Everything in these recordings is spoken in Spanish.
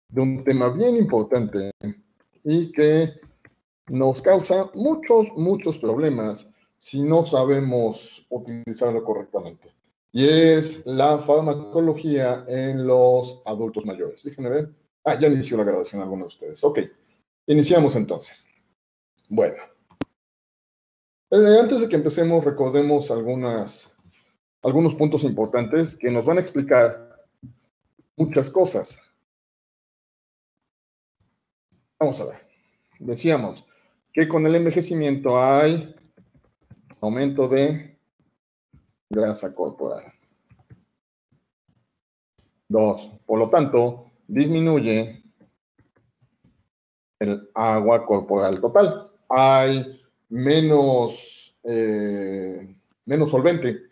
de un tema bien importante y que nos causa muchos problemas si no sabemos utilizarlo correctamente. Y es la farmacología en los adultos mayores. Déjenme ver. Ah, ya inició la grabación algunos de ustedes. Ok, iniciamos entonces. Bueno, antes de que empecemos, recordemos algunos puntos importantes que nos van a explicar muchas cosas. Vamos a ver. Decíamos que con el envejecimiento hay aumento de grasa corporal. 2. Por lo tanto, disminuye el agua corporal total. Hay menos solvente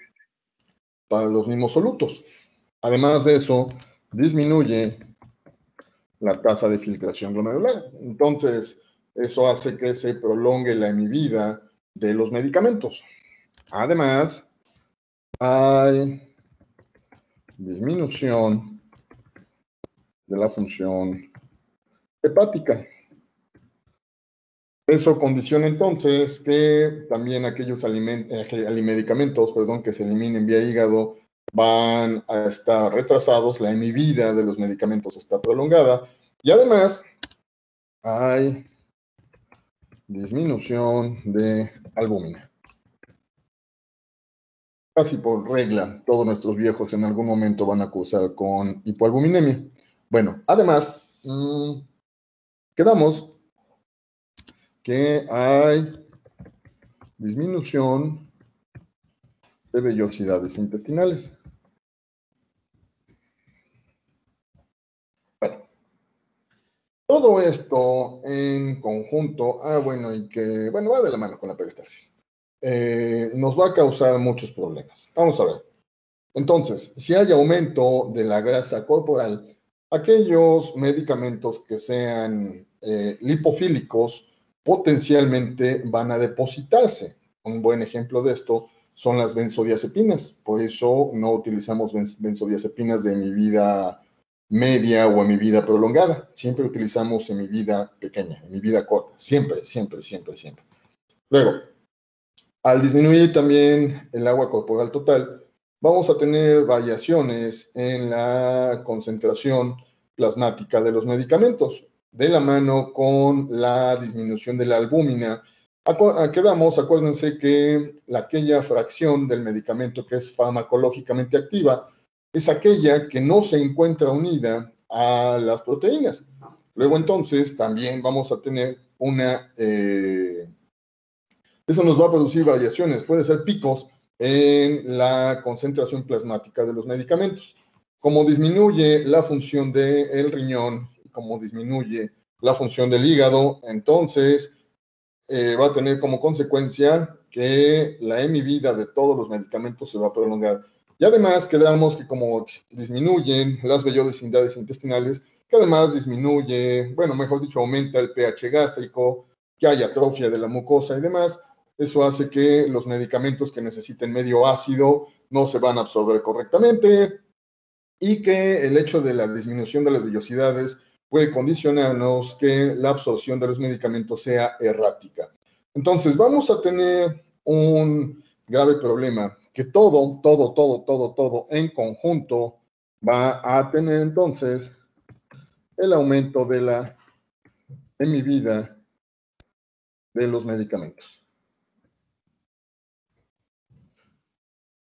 para los mismos solutos. Además de eso, disminuye la tasa de filtración glomerular. Entonces, eso hace que se prolongue la vida de los medicamentos. Además, hay disminución de la función hepática. Eso condiciona entonces que también aquellos medicamentos que se eliminen vía hígado van a estar retrasados, la vida de los medicamentos está prolongada y además hay disminución de albúmina. Casi por regla, todos nuestros viejos en algún momento van a cursar con hipoalbuminemia. Bueno, además, quedamos que hay disminución de vellosidades intestinales. Bueno, todo esto en conjunto, va de la mano con la peristalsis, nos va a causar muchos problemas. Vamos a ver. Entonces, si hay aumento de la grasa corporal, aquellos medicamentos que sean lipofílicos potencialmente van a depositarse. Un buen ejemplo de esto son las benzodiazepinas. Por eso no utilizamos benzodiazepinas de hemivida media o hemivida prolongada. Siempre utilizamos hemivida pequeña, hemivida corta. Siempre. Luego, al disminuir también el agua corporal total, vamos a tener variaciones en la concentración plasmática de los medicamentos, de la mano con la disminución de la albúmina. Acuérdense que aquella fracción del medicamento que es farmacológicamente activa es aquella que no se encuentra unida a las proteínas. Luego entonces también vamos a tener eso nos va a producir variaciones, puede ser picos en la concentración plasmática de los medicamentos. Como disminuye la función del riñón, como disminuye la función del hígado, entonces va a tener como consecuencia que la vida de todos los medicamentos se va a prolongar. Y además quedamos que como disminuyen las vellosidades intestinales, que además aumenta el pH gástrico, que hay atrofia de la mucosa y demás, eso hace que los medicamentos que necesiten medio ácido no se van a absorber correctamente y que el hecho de la disminución de las vellosidades puede condicionarnos que la absorción de los medicamentos sea errática. Entonces, vamos a tener un grave problema que todo en conjunto va a tener entonces el aumento de la vida de los medicamentos.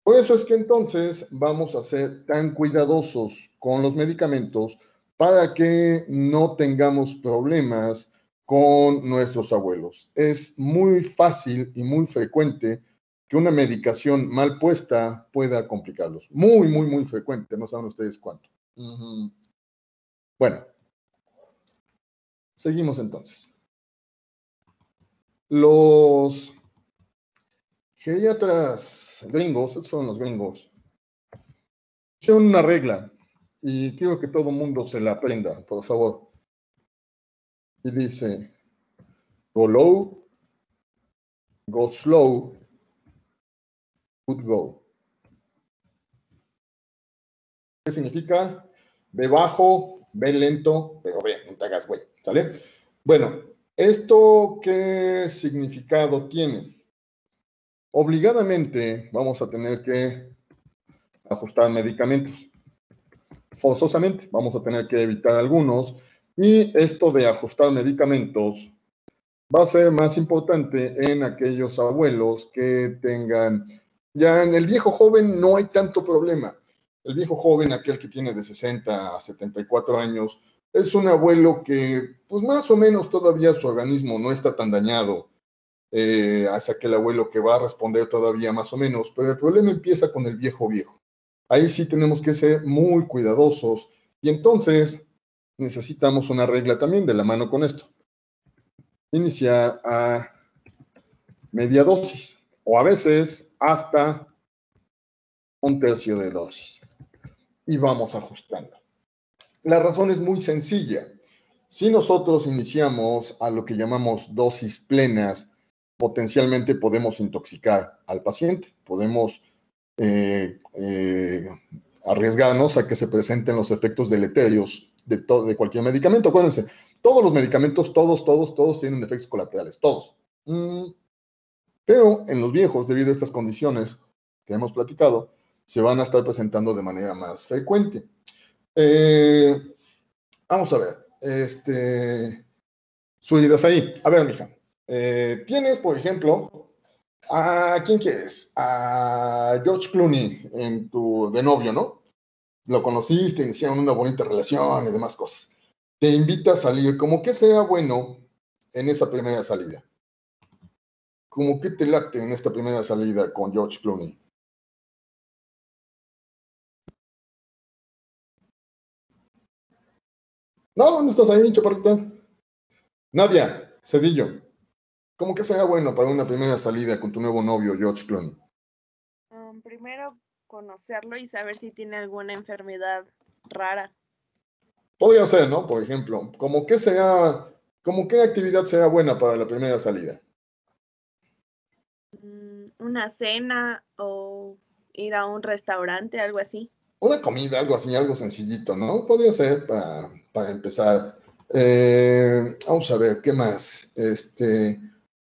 Por eso es que entonces vamos a ser tan cuidadosos con los medicamentos para que no tengamos problemas con nuestros abuelos. Es muy fácil y muy frecuente que una medicación mal puesta pueda complicarlos. Muy frecuente, no saben ustedes cuánto. Bueno, seguimos entonces. Los geriatras gringos, estos fueron los gringos, hicieron una regla y quiero que todo el mundo se la aprenda, por favor. Y dice, go low, go slow, good go. ¿Qué significa? Ve bajo, Ve lento, pero ve, no te hagas güey, ¿sale? Bueno, ¿esto qué significado tiene? Obligadamente vamos a tener que ajustar medicamentos. Forzosamente vamos a tener que evitar algunos. Y esto de ajustar medicamentos va a ser más importante en aquellos abuelos que tengan, ya en el viejo joven no hay tanto problema. El viejo joven, aquel que tiene de 60 a 74 años, es un abuelo que, pues más o menos todavía su organismo no está tan dañado. Es aquel abuelo que va a responder todavía más o menos, pero el problema empieza con el viejo viejo. Ahí sí tenemos que ser muy cuidadosos y entonces necesitamos una regla también de la mano con esto. Iniciar a media dosis o a veces hasta un tercio de dosis y vamos ajustando. La razón es muy sencilla. Si nosotros iniciamos a lo que llamamos dosis plenas, potencialmente podemos intoxicar al paciente, podemos arriesgarnos a que se presenten los efectos deleterios de cualquier medicamento. Acuérdense, todos los medicamentos, todos tienen efectos colaterales, todos. Pero en los viejos, debido a estas condiciones que hemos platicado, se van a estar presentando de manera más frecuente. Vamos a ver, Suidas ahí. A ver, mija, tienes, por ejemplo, ¿a quién quieres? A George Clooney de novio, ¿no? Lo conociste, iniciaron una bonita relación y demás cosas. Te invita a salir, como que sea bueno en esa primera salida. ¿Cómo que te late en esta primera salida con George Clooney? No, no estás ahí, chaparrita. Nadia, Cedillo. ¿Cómo que sea bueno para una primera salida con tu nuevo novio, George Clooney? Primero conocerlo y saber si tiene alguna enfermedad rara. Podría ser, ¿no? Por ejemplo, ¿cómo qué actividad sea buena para la primera salida? Una cena o ir a un restaurante, algo así. Una comida, algo así, algo sencillito, ¿no? Podría ser para empezar. Vamos a ver, ¿qué más?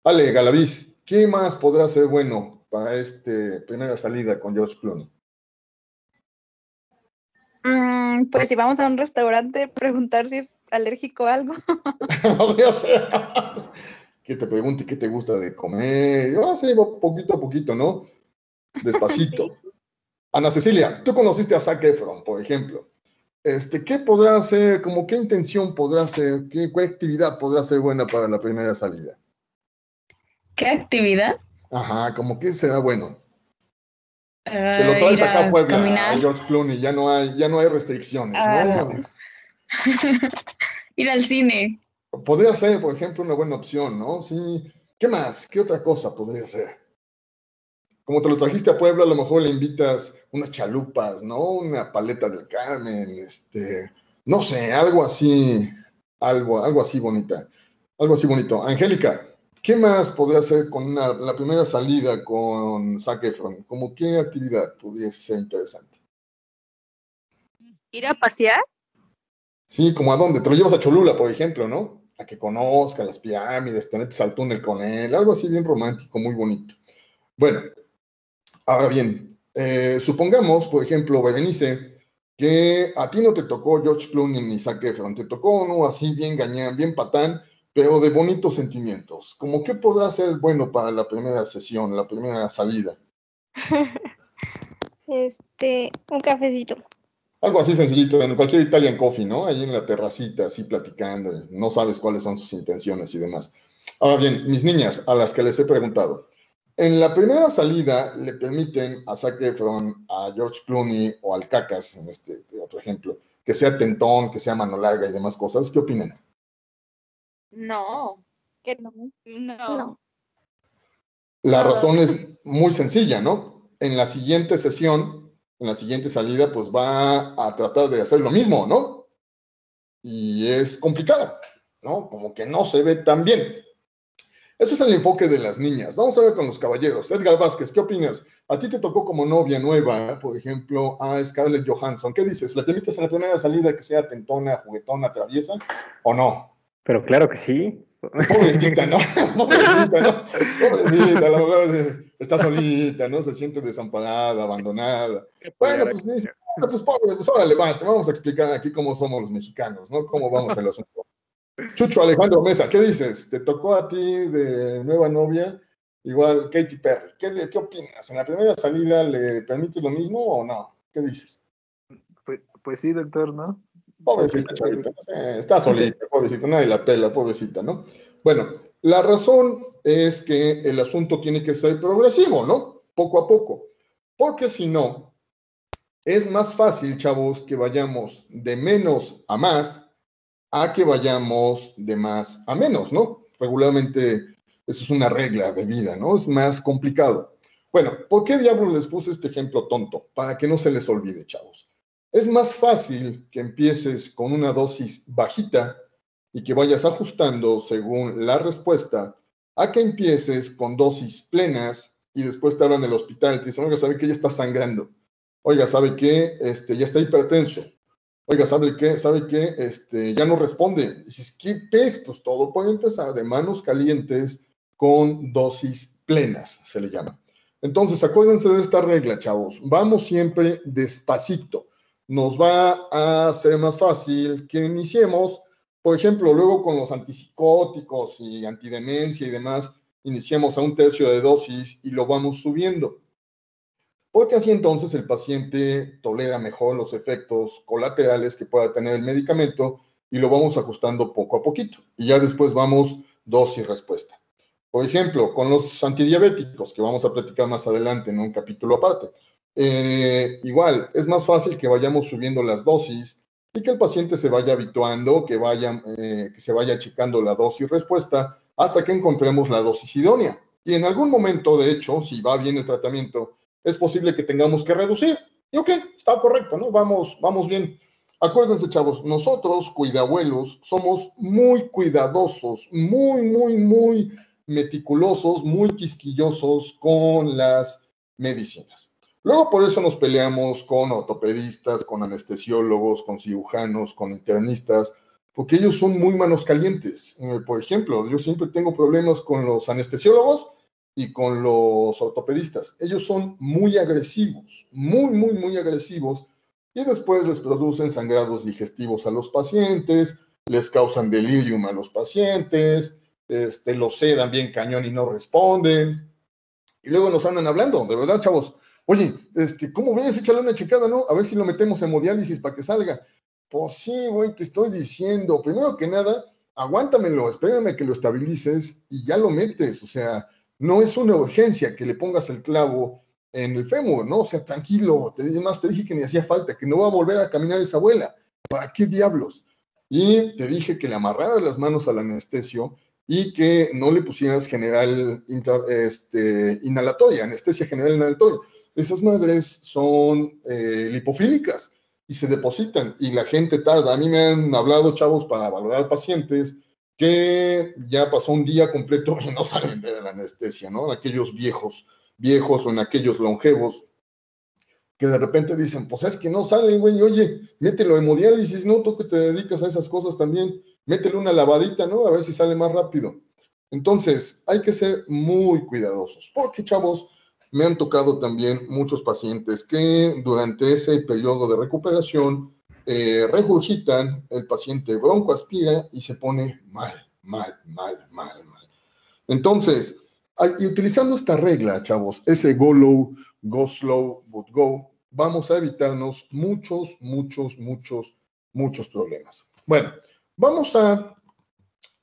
Ale, Galaviz, ¿qué más podrá ser bueno para esta primera salida con George Clooney? Pues si vamos a un restaurante, preguntar si es alérgico a algo. Podría ser que te pregunte qué te gusta de comer. Yo sé, poquito a poquito, ¿no? Despacito. Sí. Ana Cecilia, tú conociste a Zac Efron, por ejemplo. ¿Qué podrá hacer, como qué intención podrá hacer, qué actividad podrá ser buena para la primera salida? ¿Qué actividad? Ajá, como que será bueno. Te lo traes Ir acá a a Puebla, a caminar. George Clooney, ya no hay restricciones, ¿no? Ir al cine. Podría ser, por ejemplo, una buena opción, ¿no? Sí. ¿Qué más? ¿Qué otra cosa podría ser? Como te lo trajiste a Puebla, a lo mejor le invitas unas chalupas, ¿no? Una paleta del Carmen, no sé, algo así bonita, algo así bonito. Angélica, ¿qué más podría hacer con la primera salida con Zac Efron? ¿Cómo qué actividad pudiese ser interesante? ¿Ir a pasear? Sí, ¿como a dónde? Te lo llevas a Cholula, por ejemplo, ¿no? A que conozca las pirámides, te metes al túnel con él, algo así bien romántico, muy bonito. Bueno, ahora bien, supongamos, por ejemplo, Berenice, que a ti no te tocó George Clooney ni Zac Efron, te tocó uno así bien gañán, bien patán, pero de bonitos sentimientos. ¿Cómo qué podrá ser bueno para la primera sesión, la primera salida? Un cafecito. Algo así sencillito, en cualquier Italian Coffee, ¿no? Ahí en la terracita, así platicando, no sabes cuáles son sus intenciones y demás. Ahora bien, mis niñas, a las que les he preguntado, en la primera salida le permiten a Zac Efron, a George Clooney o al Cacas, en este otro ejemplo, que sea tentón, que sea mano larga y demás cosas. ¿Qué opinan? No. Que no. No. La No. razón es muy sencilla, ¿no? En la siguiente sesión, en la siguiente salida, pues va a tratar de hacer lo mismo, ¿no? Y es complicado, ¿no? Como que no se ve tan bien. Eso es el enfoque de las niñas. Vamos a ver con los caballeros. Edgar Vázquez, ¿qué opinas? A ti te tocó como novia nueva, por ejemplo, a Scarlett Johansson. ¿Qué dices? ¿Le permites en la primera salida que sea tentona, juguetona, traviesa o no? Pero claro que sí. Pobrecita, ¿no? Pobrecita, ¿no? Pobrecita, a lo mejor está solita, ¿no? Se siente desamparada, abandonada. Bueno, pues dice, bueno, pues pobre, pues órale, va, te vamos a explicar aquí cómo somos los mexicanos, ¿no? Cómo vamos el asunto. Chucho Alejandro Mesa, ¿qué dices? ¿Te tocó a ti de nueva novia? Igual Katy Perry. ¿Qué opinas? ¿En la primera salida le permites lo mismo o no? ¿Qué dices? Pues sí, doctor, ¿no? Pobrecita, chavita. Está solita, pobrecita, nadie la pela, pobrecita, ¿no? Bueno, la razón es que el asunto tiene que ser progresivo, ¿no? Poco a poco. Porque si no, es más fácil, chavos, que vayamos de menos a más a que vayamos de más a menos, ¿no? Regularmente eso es una regla de vida, ¿no? Es más complicado. Bueno, ¿por qué diablos les puse este ejemplo tonto? Para que no se les olvide, chavos. Es más fácil que empieces con una dosis bajita y que vayas ajustando según la respuesta a que empieces con dosis plenas y después te hablan del hospital y te dicen, oiga, ¿sabe que ya está sangrando? Oiga, ¿sabe qué? Ya está hipertenso. Oiga, ¿sabe qué? ¿Sabe qué? Ya no responde. Y dices, ¿qué pez? Pues todo puede empezar de manos calientes con dosis plenas, se le llama. Entonces, acuérdense de esta regla, chavos. Vamos siempre despacito. Nos va a ser más fácil que iniciemos, por ejemplo, luego con los antipsicóticos y antidemencia y demás, iniciamos a 1/3 de dosis y lo vamos subiendo. Porque así entonces el paciente tolera mejor los efectos colaterales que pueda tener el medicamento y lo vamos ajustando poco a poquito. Y ya después vamos dosis respuesta. Por ejemplo, con los antidiabéticos, que vamos a platicar más adelante en un capítulo aparte. Igual, es más fácil que vayamos subiendo las dosis y que el paciente se vaya habituando, que se vaya checando la dosis respuesta hasta que encontremos la dosis idónea. Y en algún momento, de hecho, si va bien el tratamiento, es posible que tengamos que reducir. Y ok, está correcto, ¿no? Vamos bien. Acuérdense, chavos, nosotros, cuidabuelos, somos muy cuidadosos, muy meticulosos, muy quisquillosos con las medicinas. Luego por eso nos peleamos con ortopedistas, con anestesiólogos, con cirujanos, con internistas, porque ellos son muy manos calientes. Por ejemplo, yo siempre tengo problemas con los anestesiólogos y con los ortopedistas. Ellos son muy agresivos, muy agresivos, y después les producen sangrados digestivos a los pacientes, les causan delirium a los pacientes, los sedan bien cañón y no responden, y luego nos andan hablando, de verdad, chavos. Oye, ¿cómo ves? Échale una checada, ¿no? A ver si lo metemos en hemodiálisis para que salga. Pues sí, güey, te estoy diciendo, primero que nada, aguántamelo, espérame que lo estabilices y ya lo metes, o sea, no es una urgencia que le pongas el clavo en el fémur, ¿no? O sea, tranquilo, te dije que ni hacía falta, que no va a volver a caminar esa abuela. ¿Para qué diablos? Y te dije que le amarrara las manos al anestesio y que no le pusieras inhalatoria, anestesia general inhalatoria. Esas madres son lipofílicas y se depositan y la gente tarda. A mí me han hablado, chavos, para valorar pacientes que ya pasó un día completo y no salen de la anestesia, ¿no? Aquellos viejos o en aquellos longevos que de repente dicen, pues es que no sale, güey, oye, mételo en hemodiálisis, ¿no? Tú que te dedicas a esas cosas también, métele una lavadita, ¿no? A ver si sale más rápido. Entonces, hay que ser muy cuidadosos, porque, chavos, me han tocado también muchos pacientes que durante ese periodo de recuperación regurgitan, el paciente broncoaspira y se pone mal. Entonces, y utilizando esta regla, chavos, ese go low, go slow, but go, vamos a evitarnos muchos problemas. Bueno, vamos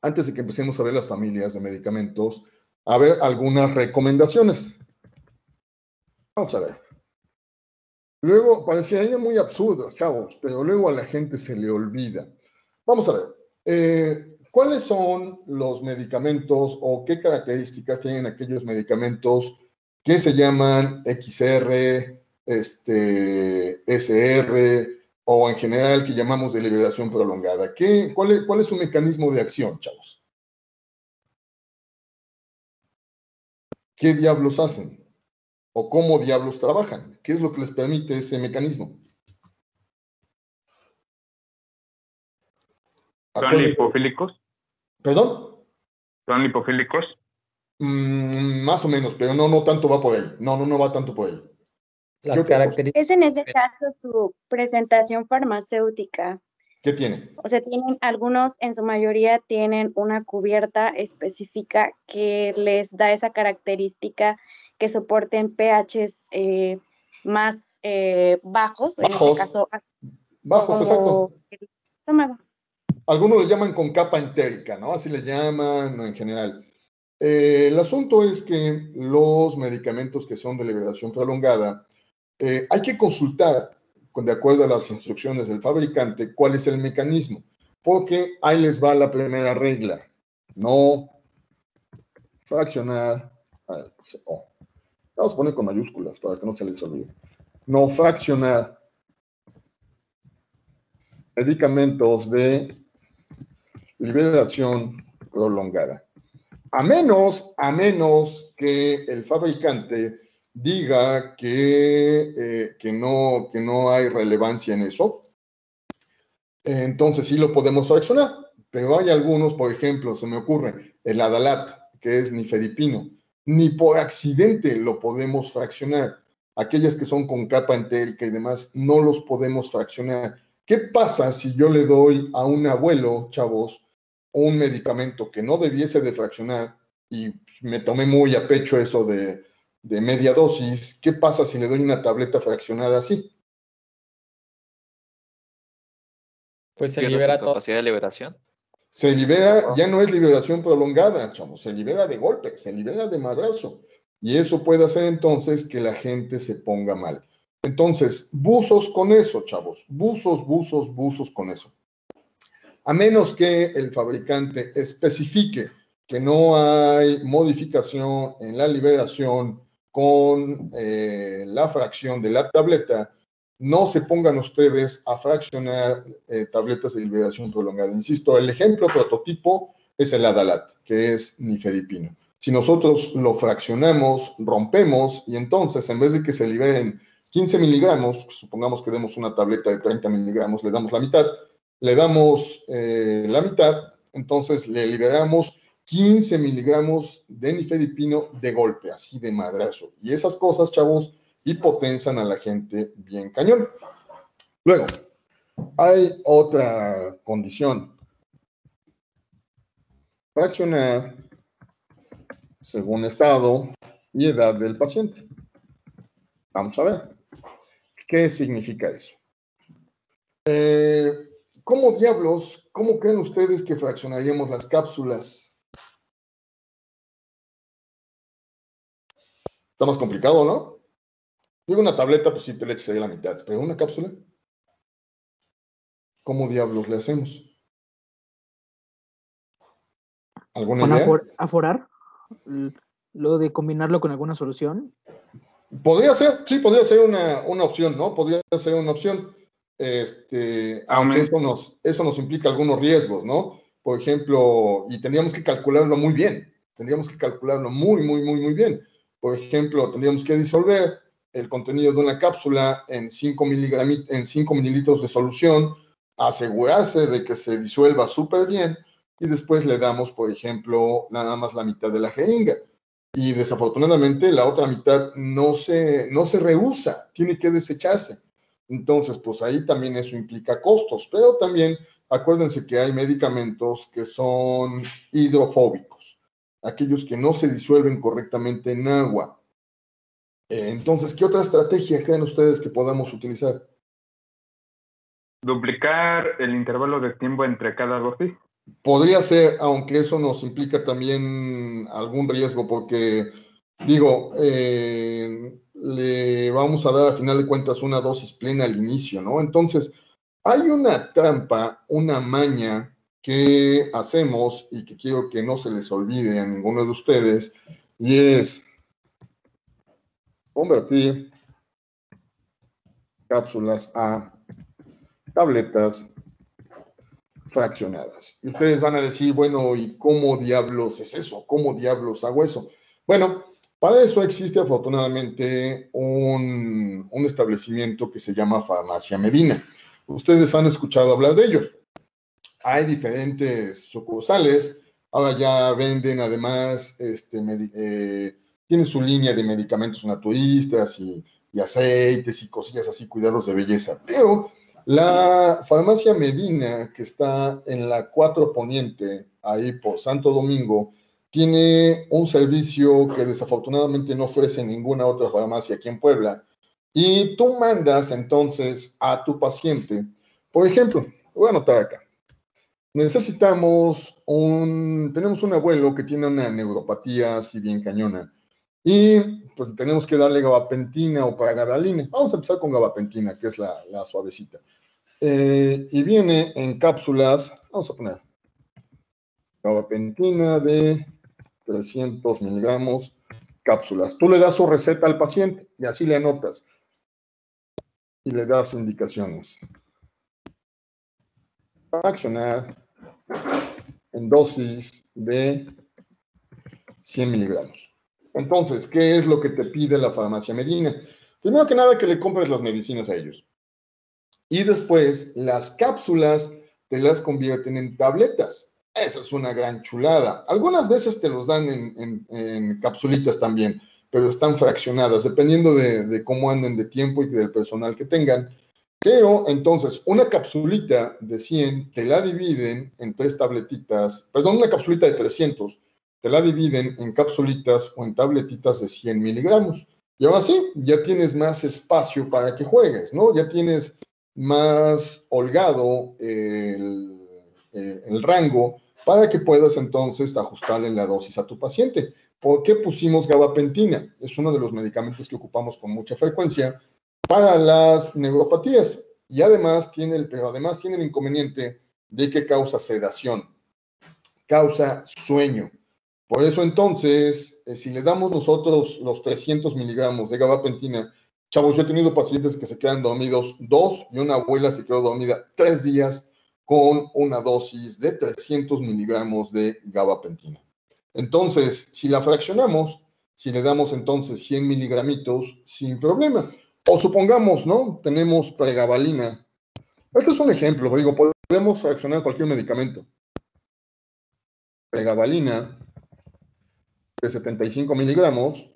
antes de que empecemos a ver las familias de medicamentos, a ver algunas recomendaciones. Vamos a ver. Luego, parecerían muy absurdas, chavos, pero luego a la gente se le olvida. Vamos a ver. ¿Cuáles son los medicamentos o qué características tienen aquellos medicamentos que se llaman XR, SR o en general que llamamos de liberación prolongada? ¿Cuál es su mecanismo de acción, chavos? ¿qué diablos hacen? ¿O cómo diablos trabajan? ¿Qué es lo que les permite ese mecanismo? ¿Son lipofílicos? ¿Perdón? ¿Son lipofílicos? Más o menos, pero no tanto va por ahí. No va tanto por ahí. Las características. Es en ese caso su presentación farmacéutica. ¿Qué tiene? O sea, tienen algunos, en su mayoría, tienen una cubierta específica que les da esa característica que soporten pHs más bajos, en este caso. Bajos, exacto. El estómago. Algunos le llaman con capa entérica, ¿no? Así le llaman, no, en general. El asunto es que los medicamentos que son de liberación prolongada, hay que consultar, de acuerdo a las instrucciones del fabricante, cuál es el mecanismo, porque ahí les va la primera regla. No fraccionar. Vamos a poner con mayúsculas para que no se les olvide. No fraccionar medicamentos de liberación prolongada. A menos que el fabricante diga que no hay relevancia en eso, entonces sí lo podemos fraccionar. Pero hay algunos, por ejemplo, se me ocurre el Adalat, que es nifedipino, ni por accidente lo podemos fraccionar. Aquellas que son con capa entérica y demás, no los podemos fraccionar. ¿Qué pasa si yo le doy a un abuelo, chavos, un medicamento que no debiese de fraccionar y me tomé muy a pecho eso de media dosis? ¿Qué pasa si le doy una tableta fraccionada así? Pues se ¿Pierde libera su todo. capacidad de liberación? Se libera, ya no es liberación prolongada, chavos, se libera de golpe, se libera de madrazo. Y eso puede hacer entonces que la gente se ponga mal. Entonces, buzos con eso, chavos, buzos con eso. A menos que el fabricante especifique que no hay modificación en la liberación con la fracción de la tableta, no se pongan ustedes a fraccionar tabletas de liberación prolongada. Insisto, el ejemplo prototipo es el Adalat, que es nifedipino. Si nosotros lo fraccionamos, rompemos, y entonces en vez de que se liberen 15 miligramos, supongamos que demos una tableta de 30 miligramos, le damos la mitad, entonces le liberamos 15 miligramos de nifedipino de golpe, así de madrazo. Y esas cosas, chavos, hipotenzan a la gente bien cañón. Luego, hay otra condición. Fraccionar según estado y edad del paciente. Vamos a ver. ¿Qué significa eso? ¿Cómo creen ustedes que fraccionaríamos las cápsulas? Está más complicado, ¿no? Digo, una tableta, pues sí te le echas ahí la mitad, pero una cápsula, ¿cómo diablos le hacemos? ¿Alguna idea? ¿Aforar? ¿Lo de combinarlo con alguna solución? Podría ser una opción, ¿no? Podría ser una opción. Aunque eso nos implica algunos riesgos, ¿no? Por ejemplo, y tendríamos que calcularlo muy bien, tendríamos que calcularlo muy bien. Por ejemplo, tendríamos que disolver el contenido de una cápsula en 5 mililitros de solución, asegurarse de que se disuelva súper bien, y después le damos, por ejemplo, nada más la mitad de la jeringa. Y desafortunadamente la otra mitad no se reusa, tiene que desecharse. Entonces, pues ahí también eso implica costos, pero también acuérdense que hay medicamentos que son hidrofóbicos, aquellos que no se disuelven correctamente en agua. Entonces, ¿qué otra estrategia creen ustedes que podamos utilizar? Duplicar el intervalo de tiempo entre cada dosis. Podría ser, aunque eso nos implica también algún riesgo, porque, digo, le vamos a dar a final de cuentas una dosis plena al inicio, ¿no? Entonces, hay una trampa, una maña que hacemos y que quiero que no se les olvide a ninguno de ustedes, y es convertir cápsulas a tabletas fraccionadas. Y ustedes van a decir, bueno, ¿y cómo diablos es eso? ¿Cómo diablos hago eso? Bueno, Para eso existe afortunadamente un establecimiento que se llama Farmacia Medina. Ustedes han escuchado hablar de ellos. Hay diferentes sucursales. Ahora ya venden además, tienen su línea de medicamentos naturistas y aceites y cosillas así, cuidados de belleza. Pero la Farmacia Medina, que está en la 4 Poniente, ahí por Santo Domingo, tiene un servicio que desafortunadamente no ofrece ninguna otra farmacia aquí en Puebla. Y tú mandas entonces a tu paciente, por ejemplo, voy a anotar acá. Tenemos un abuelo que tiene una neuropatía así bien cañona y pues tenemos que darle gabapentina o pregabalina. Vamos a empezar con gabapentina, que es la suavecita. Y viene en cápsulas, vamos a poner gabapentina de 300 miligramos, cápsulas. Tú le das su receta al paciente y así le anotas y le das indicaciones. Accionar en dosis de 100 miligramos. Entonces, ¿qué es lo que te pide la Farmacia Medina? Primero que nada, que le compres las medicinas a ellos. Y después, las cápsulas te las convierten en tabletas. Esa es una gran chulada. Algunas veces te los dan en capsulitas también, pero están fraccionadas, dependiendo de cómo anden de tiempo y del personal que tengan. Pero entonces, una capsulita de 100 te la dividen en 3 tabletitas, perdón, una capsulita de 300 te la dividen en capsulitas o en tabletitas de 100 miligramos. Y ahora sí, ya tienes más espacio para que juegues, ¿no? Ya tienes más holgado el rango para que puedas entonces ajustarle la dosis a tu paciente. ¿Por qué pusimos gabapentina? Es uno de los medicamentos que ocupamos con mucha frecuencia para las neuropatías. Y además tiene el inconveniente de que causa sedación, causa sueño. Por eso entonces, si le damos nosotros los 300 miligramos de gabapentina, chavos, yo he tenido pacientes que se quedan dormidos 2 y una abuela se quedó dormida 3 días con una dosis de 300 miligramos de gabapentina. Entonces, si la fraccionamos, si le damos entonces 100 miligramitos, sin problema. O supongamos, ¿no? Tenemos pregabalina. Este es un ejemplo, digo, podemos fraccionar cualquier medicamento. Pregabalina de 75 miligramos.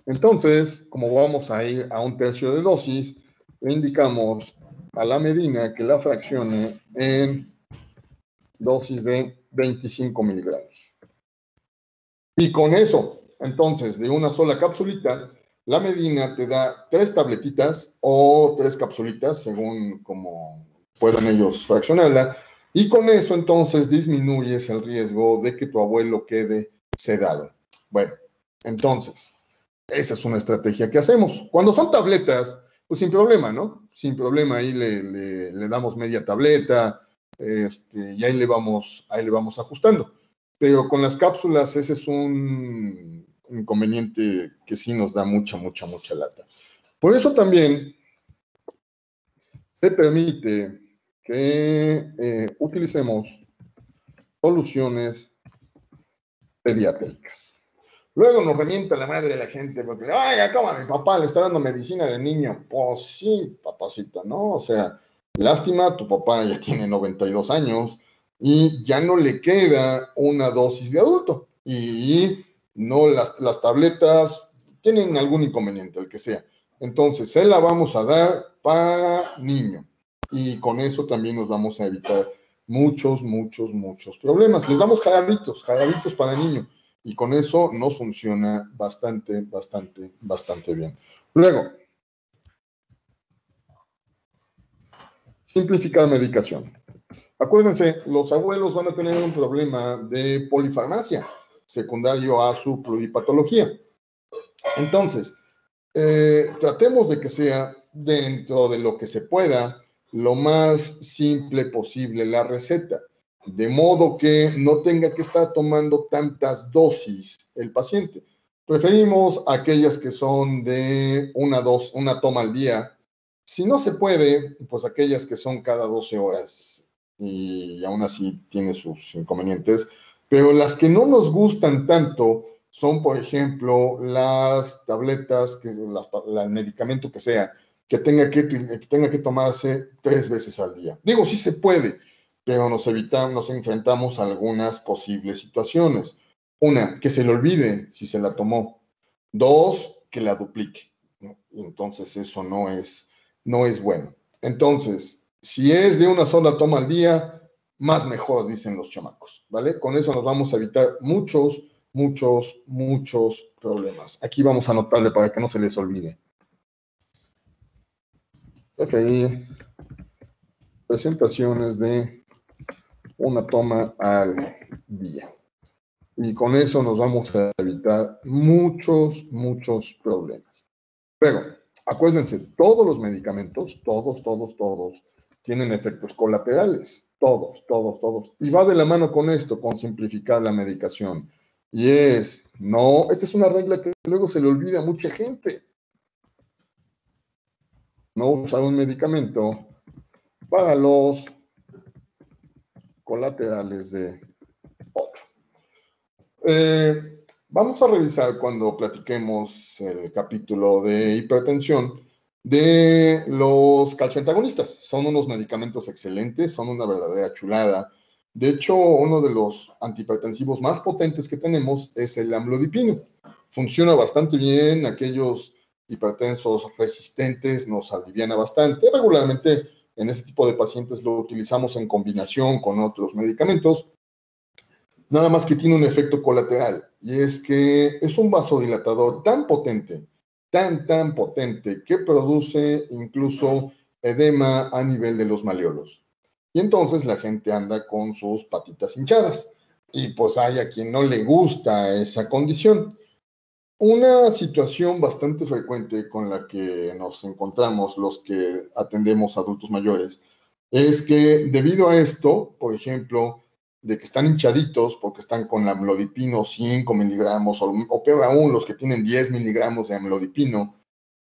Entonces, como vamos a ir a 1/3 de dosis, le indicamos a la Medina que la fraccione en dosis de 25 miligramos. Y con eso, entonces, de una sola capsulita, la Medina te da 3 tabletitas o 3 capsulitas, según como puedan ellos fraccionarla, y con eso entonces disminuyes el riesgo de que tu abuelo quede sedado. Bueno, entonces, esa es una estrategia que hacemos. Cuando son tabletas, pues sin problema, ¿no? Sin problema, ahí le damos media tableta, y ahí le vamos ajustando. Pero con las cápsulas ese es un inconveniente que sí nos da mucha lata. Por eso también se permite que utilicemos soluciones pediátricas. Luego nos revienta la madre de la gente porque, oiga, ¿cómo mi papá le está dando medicina de niño? Pues sí, papacito, ¿no? O sea, lástima, tu papá ya tiene 92 años y ya no le queda una dosis de adulto. Y no las tabletas tienen algún inconveniente, el que sea. Entonces, se la vamos a dar para niño. Y con eso también nos vamos a evitar muchos problemas. Les damos jarabitos para niño. Y con eso nos funciona bastante bien. Luego, simplificar medicación. Acuérdense, los abuelos van a tener un problema de polifarmacia, secundario a su pluripatología. Entonces, tratemos de que sea dentro de lo que se pueda, lo más simple posible la receta, de modo que no tenga que estar tomando tantas dosis el paciente. Preferimos aquellas que son de una toma al día. Si no se puede, pues aquellas que son cada 12 horas y aún así tiene sus inconvenientes, Pero las que no nos gustan tanto son, por ejemplo, las tabletas, el medicamento que sea, que tenga que tomarse 3 veces al día. Digo, sí se puede, pero nos enfrentamos a algunas posibles situaciones. Una, que se le olvide si se la tomó. 2, que la duplique, ¿no? Entonces eso no es bueno. Entonces, si es de una sola toma al día, más mejor, dicen los chamacos, ¿vale? Con eso nos vamos a evitar muchos problemas. Aquí vamos a anotarle para que no se les olvide. FI, presentaciones de una toma al día. Y con eso nos vamos a evitar muchos problemas. Pero, acuérdense, todos los medicamentos, todos, tienen efectos colaterales. Todos. Y va de la mano con esto, con simplificar la medicación. Y esta es una regla que luego se le olvida a mucha gente. No usar un medicamento para los colaterales de otro. Vamos a revisar cuando platiquemos el capítulo de hipertensión de los calcioantagonistas. Son unos medicamentos excelentes, son una verdadera chulada. De hecho, uno de los antihipertensivos más potentes que tenemos es el amlodipino. Funciona bastante bien, aquellos hipertensos resistentes nos aliviana bastante. Regularmente en ese tipo de pacientes lo utilizamos en combinación con otros medicamentos. Nada más que tiene un efecto colateral, y es que es un vasodilatador tan potente, tan potente, que produce incluso edema a nivel de los maleolos. Y entonces la gente anda con sus patitas hinchadas, y pues hay a quien no le gusta esa condición. Una situación bastante frecuente con la que nos encontramos los que atendemos a adultos mayores es que debido a esto, por ejemplo, de que están hinchaditos porque están con amlodipino 5 miligramos o peor aún, los que tienen 10 miligramos de amlodipino,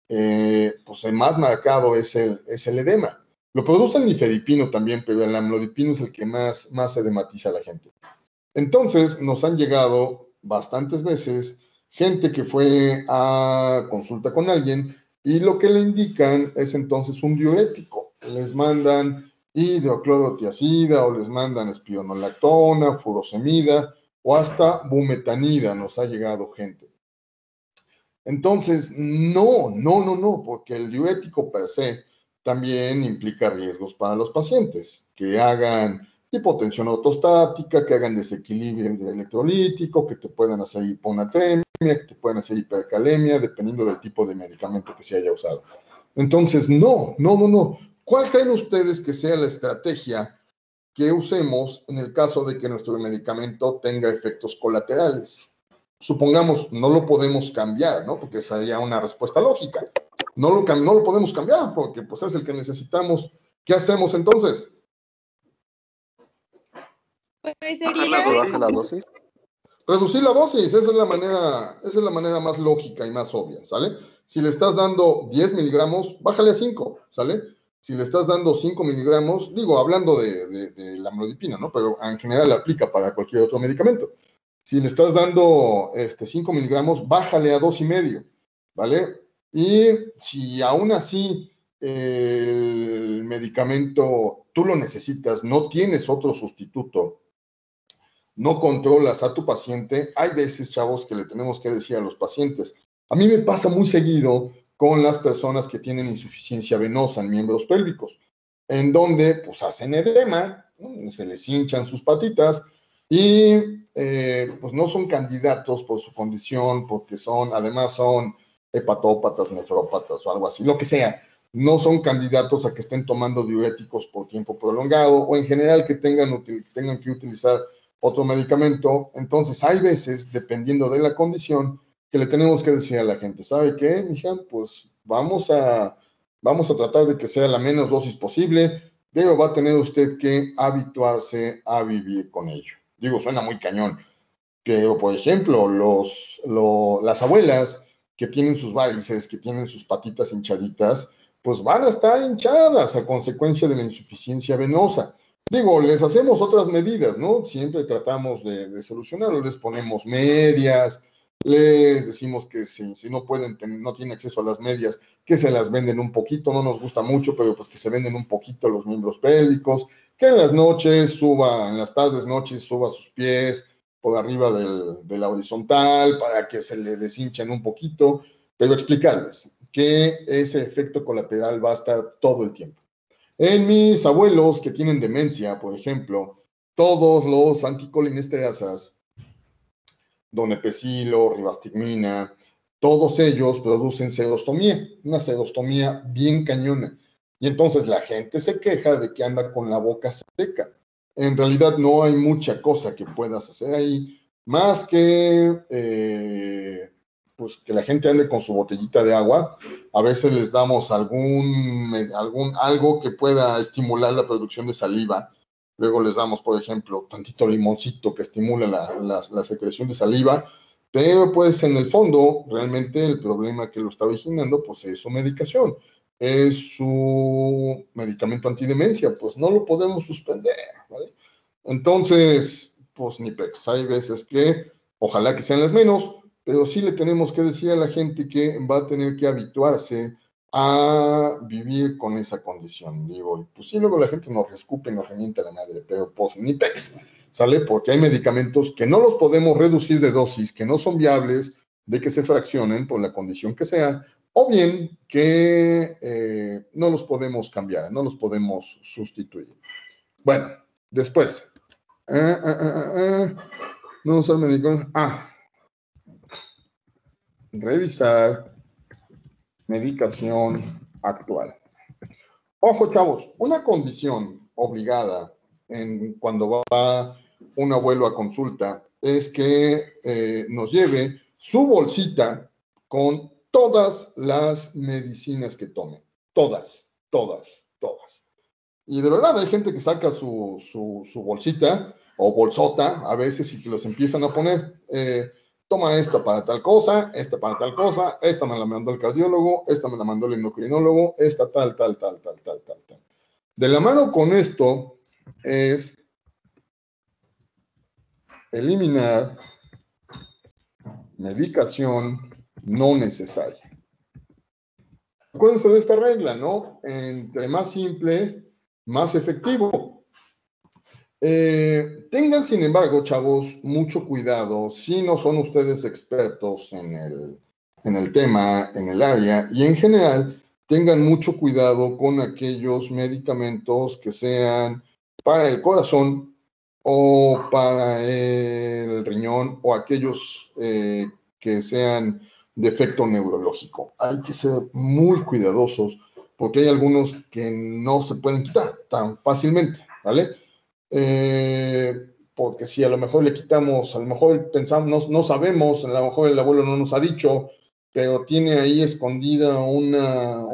pues el más marcado es el edema. Lo produce el nifedipino también, pero el amlodipino es el que más edematiza a la gente. Entonces nos han llegado bastantes veces gente que fue a consulta con alguien y lo que le indican es entonces un diurético. Les mandan hidroclorotiazida o les mandan espionolactona, furosemida o hasta bumetanida. Nos ha llegado gente. Entonces, no, porque el diurético per se también implica riesgos para los pacientes, que hagan hipotensión ortostática, que hagan desequilibrio electrolítico, que te puedan hacer hiponatremia, que te puedan hacer hipercalemia, dependiendo del tipo de medicamento que se haya usado. Entonces, no. ¿Cuál creen ustedes que sea la estrategia que usemos en el caso de que nuestro medicamento tenga efectos colaterales? Supongamos, no lo podemos cambiar, ¿no? Porque sería una respuesta lógica. No lo podemos cambiar porque pues, es el que necesitamos. ¿Qué hacemos entonces? Pues sería ¿Baja la dosis? Reducir la dosis, esa es la manera más lógica y más obvia, ¿sale? Si le estás dando 10 miligramos, bájale a 5, ¿sale? Si le estás dando 5 miligramos, digo, hablando de la amlodipina, ¿no? Pero en general aplica para cualquier otro medicamento. Si le estás dando 5 miligramos, bájale a 2,5, ¿vale? Y si aún así el medicamento tú lo necesitas, no tienes otro sustituto, no controlas a tu paciente, hay veces, chavos, que le tenemos que decir a los pacientes. A mí me pasa muy seguido con las personas que tienen insuficiencia venosa en miembros pélvicos, en donde pues hacen edema, se les hinchan sus patitas y pues no son candidatos por su condición, porque además son hepatópatas, nefrópatas o algo así, lo que sea. No son candidatos a que estén tomando diuréticos por tiempo prolongado o en general que tengan que utilizar otro medicamento. Entonces hay veces, dependiendo de la condición, que le tenemos que decir a la gente, ¿sabe qué, mija? Pues vamos a tratar de que sea la menos dosis posible, pero va a tener usted que habituarse a vivir con ello. Digo, suena muy cañón, pero por ejemplo, las abuelas que tienen sus varices, que tienen sus patitas hinchaditas, pues van a estar hinchadas a consecuencia de la insuficiencia venosa. Digo, les hacemos otras medidas, ¿no? Siempre tratamos de solucionarlo, les ponemos medias, les decimos que si no pueden, no tienen acceso a las medias, que se las venden un poquito, no nos gusta mucho, pero pues que se venden un poquito los miembros pélvicos, que en las noches suba, en las tardes, noches, suba sus pies por arriba de la horizontal para que se le deshinchen un poquito, pero explicarles que ese efecto colateral va a estar todo el tiempo. En mis abuelos que tienen demencia, por ejemplo, todos los anticolinesteasas, donepezilo, ribastigmina, todos ellos producen sedostomía, una sedostomía bien cañona. Y entonces la gente se queja de que anda con la boca seca. En realidad no hay mucha cosa que puedas hacer ahí, más que pues que la gente ande con su botellita de agua. A veces les damos algo que pueda estimular la producción de saliva. Luego les damos, por ejemplo, tantito limoncito que estimula la secreción de saliva. Pero pues en el fondo, realmente el problema que lo está originando pues es su medicación. Es su medicamento antidemencia, pues no lo podemos suspender, ¿vale? Entonces, pues ni pex. Hay veces que, ojalá que sean las menos, pero sí le tenemos que decir a la gente que va a tener que habituarse a vivir con esa condición. Digo, pues sí, luego la gente nos escupe, nos remienta la madre, pero pues ni pex, ¿sale? Porque hay medicamentos que no los podemos reducir de dosis, que no son viables de que se fraccionen por la condición que sea, o bien que no los podemos cambiar, no los podemos sustituir. Bueno, después. No son médicos. Revisar medicación actual. Ojo, chavos, una condición obligada cuando va un abuelo a consulta es que nos lleve su bolsita con todas las medicinas que tome. Todas. Y de verdad hay gente que saca su bolsita o bolsota a veces y que los empiezan a poner. Toma esta para tal cosa, esta para tal cosa, esta me la mandó el cardiólogo, esta me la mandó el endocrinólogo, esta tal. De la mano con esto es eliminar medicación no necesaria. Acuérdense de esta regla, ¿no? Entre más simple, más efectivo. Tengan, sin embargo, chavos, mucho cuidado si no son ustedes expertos en el tema, en el área, y en general, tengan mucho cuidado con aquellos medicamentos que sean para el corazón o para el riñón o aquellos que sean de efecto neurológico. Hay que ser muy cuidadosos porque hay algunos que no se pueden quitar tan fácilmente, ¿vale? Porque si a lo mejor le quitamos, a lo mejor pensamos, no sabemos, a lo mejor el abuelo no nos ha dicho, pero tiene ahí escondida una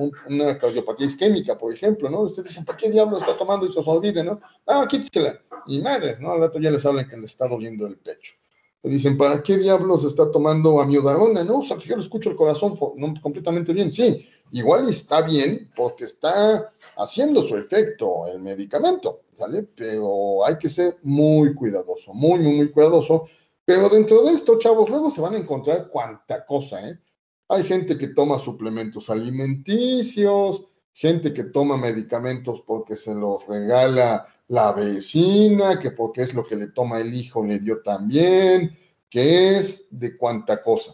cardiopatía isquémica, por ejemplo, ¿no? Ustedes dicen, ¿para qué diablo está tomando y se os olvide, no? Quítesela. Y madres, ¿no? Al rato ya les hablan que le está doliendo el pecho. Le dicen, ¿para qué diablos está tomando amiodarona? No, o sea, yo le escucho el corazón completamente bien. Sí, igual está bien porque está haciendo su efecto el medicamento, ¿sale? Pero hay que ser muy cuidadoso, muy cuidadoso. Pero dentro de esto, chavos, luego se van a encontrar cuanta cosa, ¿eh? Hay gente que toma suplementos alimenticios, gente que toma medicamentos porque se los regala la vecina, que porque es lo que le toma el hijo le dio también, que es de cuánta cosa.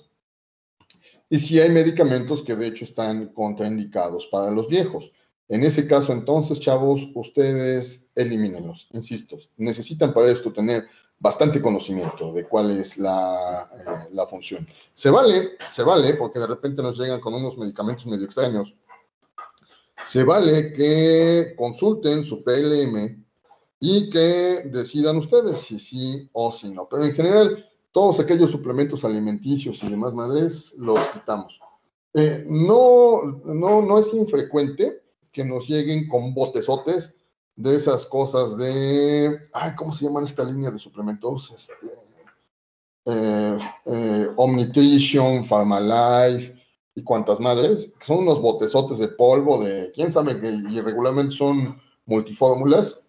Y sí hay medicamentos que de hecho están contraindicados para los viejos. En ese caso, entonces, chavos, ustedes elimínenlos. Insisto, necesitan para esto tener bastante conocimiento de cuál es la función. Se vale, porque de repente nos llegan con unos medicamentos medio extraños. Se vale que consulten su PLM y que decidan ustedes si sí o si no. Pero en general, todos aquellos suplementos alimenticios y demás madres los quitamos. No es infrecuente que nos lleguen con botezotes de esas cosas de... ¿cómo se llaman esta línea de suplementos? Omnitrition, Pharmalife y cuantas madres, que son unos botezotes de polvo de quién sabe que y regularmente son multifórmulas.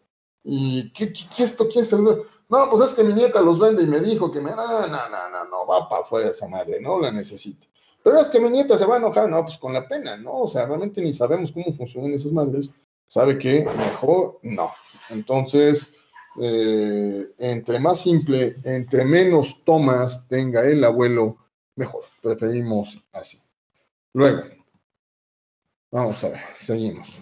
¿Y qué esto? ¿Qué es el? No, pues es que mi nieta los vende y me dijo que no, va para afuera esa madre, no la necesito. Pero es que mi nieta se va a enojar, no, pues con la pena, ¿no? O sea, realmente ni sabemos cómo funcionan esas madres. ¿Sabe qué? Mejor no. Entonces, entre más simple, entre menos tomas tenga el abuelo, mejor. Preferimos así. Luego, vamos a ver, seguimos.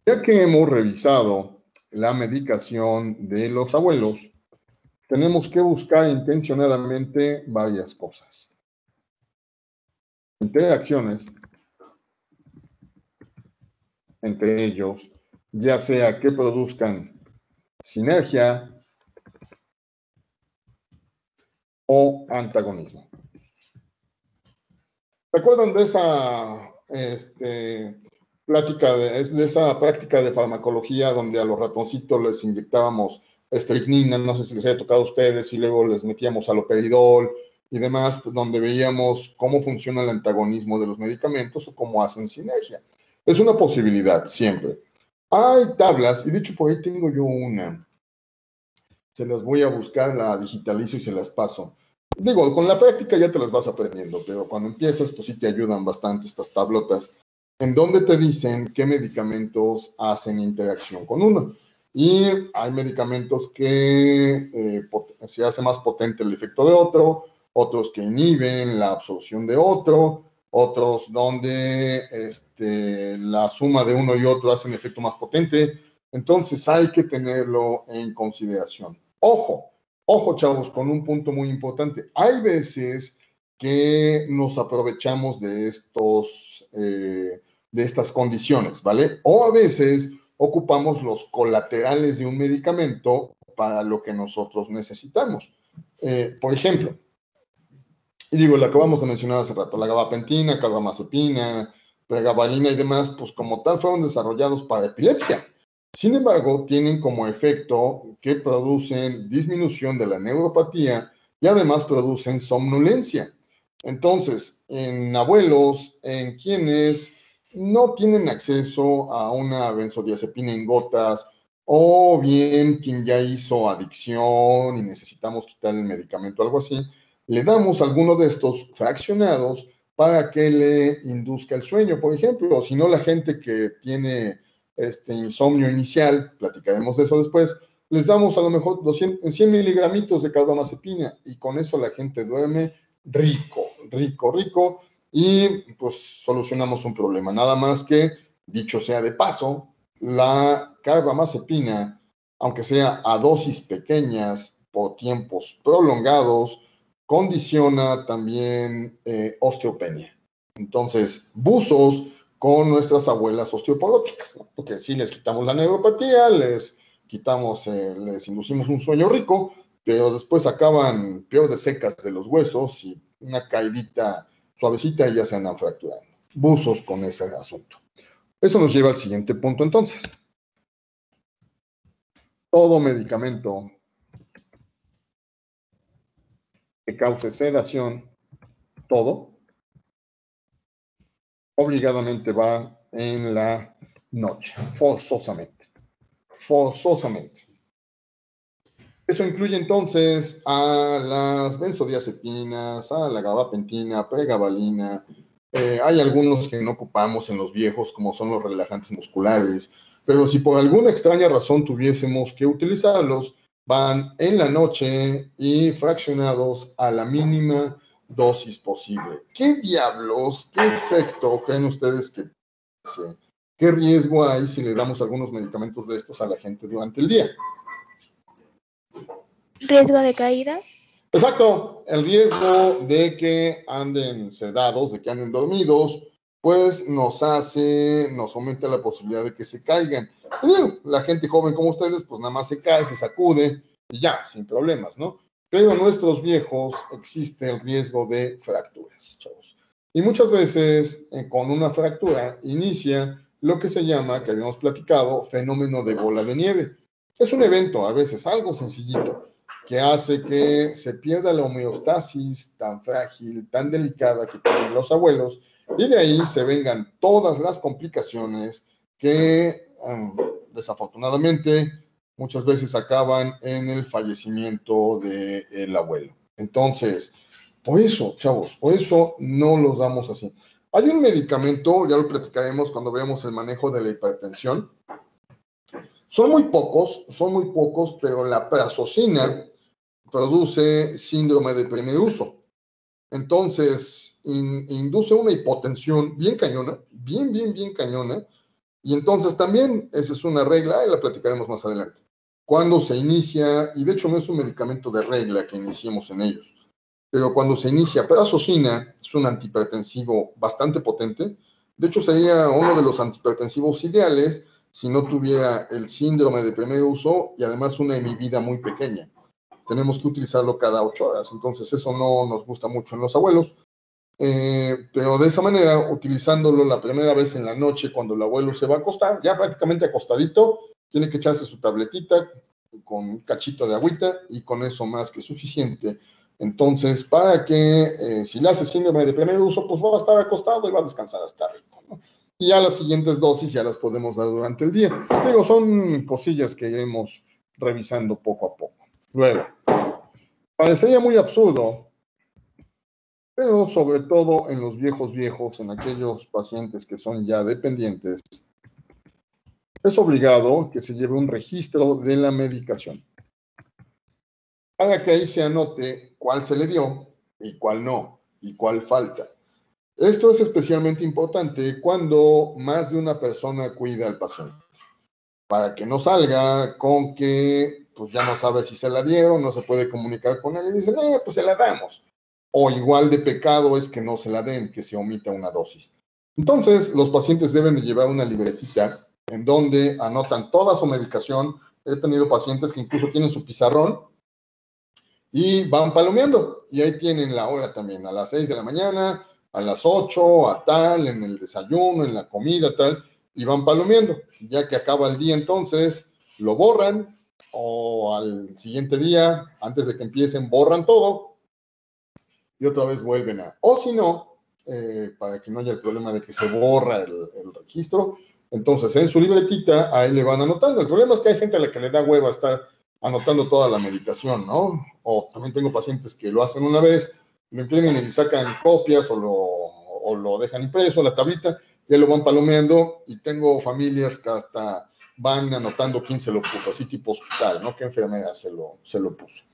Ya que hemos revisado la medicación de los abuelos, tenemos que buscar intencionadamente varias cosas. Interacciones entre ellos, ya sea que produzcan sinergia o antagonismo. ¿Recuerdan de esa de esa práctica de farmacología donde a los ratoncitos les inyectábamos estricnina, no sé si les haya tocado a ustedes, y luego les metíamos haloperidol y demás, pues, donde veíamos cómo funciona el antagonismo de los medicamentos o cómo hacen sinergia? Es una posibilidad siempre. Hay tablas, y de hecho por ahí tengo yo una. Se las voy a buscar, la digitalizo y se las paso. Digo, con la práctica ya te las vas aprendiendo, pero cuando empiezas, pues sí te ayudan bastante estas tablotas, en donde te dicen qué medicamentos hacen interacción con uno. Y hay medicamentos que se hace más potente el efecto de otro, otros que inhiben la absorción de otro, otros donde la suma de uno y otro hace un efecto más potente. Entonces hay que tenerlo en consideración. Ojo, chavos, con un punto muy importante. Hay veces que nos aprovechamos de estas condiciones, ¿vale? O a veces ocupamos los colaterales de un medicamento para lo que nosotros necesitamos. Por ejemplo, y digo, la acabamos de mencionar hace rato, la gabapentina, carbamazepina, pregabalina y demás, pues como tal fueron desarrollados para epilepsia. Sin embargo, tienen como efecto que producen disminución de la neuropatía y además producen somnolencia. Entonces, en abuelos, en quienes no tienen acceso a una benzodiazepina en gotas, o bien quien ya hizo adicción y necesitamos quitar el medicamento o algo así, le damos alguno de estos fraccionados para que le induzca el sueño, por ejemplo. O si no, la gente que tiene insomnio inicial, platicaremos de eso después, les damos a lo mejor 100 miligramitos de carbamazepina y con eso la gente duerme rico, y pues solucionamos un problema. Nada más que, dicho sea de paso, la carbamazepina, aunque sea a dosis pequeñas por tiempos prolongados, condiciona también osteopenia. Entonces, buzos con nuestras abuelas osteoporóticas, ¿no? Porque si les quitamos la neuropatía, les inducimos un sueño rico, pero después acaban peor de secas de los huesos y una caidita suavecita y ya se andan fracturando. Buzos con ese asunto. Eso nos lleva al siguiente punto entonces. Todo medicamento que cause sedación, todo, obligadamente va en la noche, forzosamente. Eso incluye entonces a las benzodiazepinas, a la gabapentina, pregabalina. Hay algunos que no ocupamos en los viejos, como son los relajantes musculares, pero si por alguna extraña razón tuviésemos que utilizarlos, van en la noche y fraccionados a la mínima dosis posible. ¿Qué diablos, qué efecto creen ustedes que hace? ¿Qué riesgo hay si le damos algunos medicamentos de estos a la gente durante el día? ¿Riesgo de caídas? Exacto, el riesgo de que anden sedados, de que anden dormidos, pues nos aumenta la posibilidad de que se caigan. Y digo, la gente joven como ustedes, pues nada más se cae, se sacude y ya, sin problemas, ¿no? Pero en nuestros viejos existe el riesgo de fracturas, chavos. Y muchas veces con una fractura inicia lo que se llama, que habíamos platicado, fenómeno de bola de nieve. Es un evento, a veces algo sencillito, que hace que se pierda la homeostasis tan frágil, tan delicada que tienen los abuelos, y de ahí se vengan todas las complicaciones que desafortunadamente muchas veces acaban en el fallecimiento del abuelo. Entonces, por eso, chavos, por eso no los damos así. Hay un medicamento, ya lo platicaremos cuando veamos el manejo de la hipertensión. Son muy pocos, pero la prazosin produce síndrome de primer uso. Entonces, induce una hipotensión bien cañona, bien cañona. Y entonces también, esa es una regla, y la platicaremos más adelante. Cuando se inicia, y de hecho no es un medicamento de regla que iniciemos en ellos, pero cuando se inicia prazosin, es un antihipertensivo bastante potente. De hecho, sería uno de los antihipertensivos ideales si no tuviera el síndrome de primer uso y además una hemivida muy pequeña. Tenemos que utilizarlo cada 8 horas, entonces eso no nos gusta mucho en los abuelos. Pero de esa manera, utilizándolo la primera vez en la noche cuando el abuelo se va a acostar, ya prácticamente acostadito, tiene que echarse su tabletita con un cachito de agüita y con eso más que suficiente. Entonces, para que si le hace síndrome de primer uso, pues va a estar acostado y va a descansar hasta rico, ¿no? Y ya las siguientes dosis ya las podemos dar durante el día. Digo, son cosillas que iremos revisando poco a poco. Luego, parecería muy absurdo, pero sobre todo en los viejos, en aquellos pacientes que son ya dependientes, es obligado que se lleve un registro de la medicación, para que ahí se anote cuál se le dio y cuál no, y cuál falta. Esto es especialmente importante cuando más de una persona cuida al paciente, para que no salga con que pues ya no sabe si se la dieron, no se puede comunicar con él y dice, pues se la damos. O igual de pecado es que no se la den, que se omita una dosis. Entonces, los pacientes deben de llevar una libretita en donde anotan toda su medicación. He tenido pacientes que incluso tienen su pizarrón y van palomeando. Y ahí tienen la hora también, a las 6 de la mañana, a las 8, a tal, en el desayuno, en la comida, tal, y van palomeando. Ya que acaba el día, entonces, lo borran, o al siguiente día, antes de que empiecen, borran todo, y otra vez vuelven a... O si no, para que no haya el problema de que se borra el registro, entonces en su libretita ahí le van anotando. El problema es que hay gente a la que le da hueva estar anotando toda la medicación, ¿no? O también tengo pacientes que lo hacen una vez, lo imprimen y le sacan copias o lo dejan impreso, la tablita, ya lo van palomeando, y tengo familias que hasta van anotando quién se lo puso, así tipo hospital, ¿no? ¿Qué enfermera se lo puso?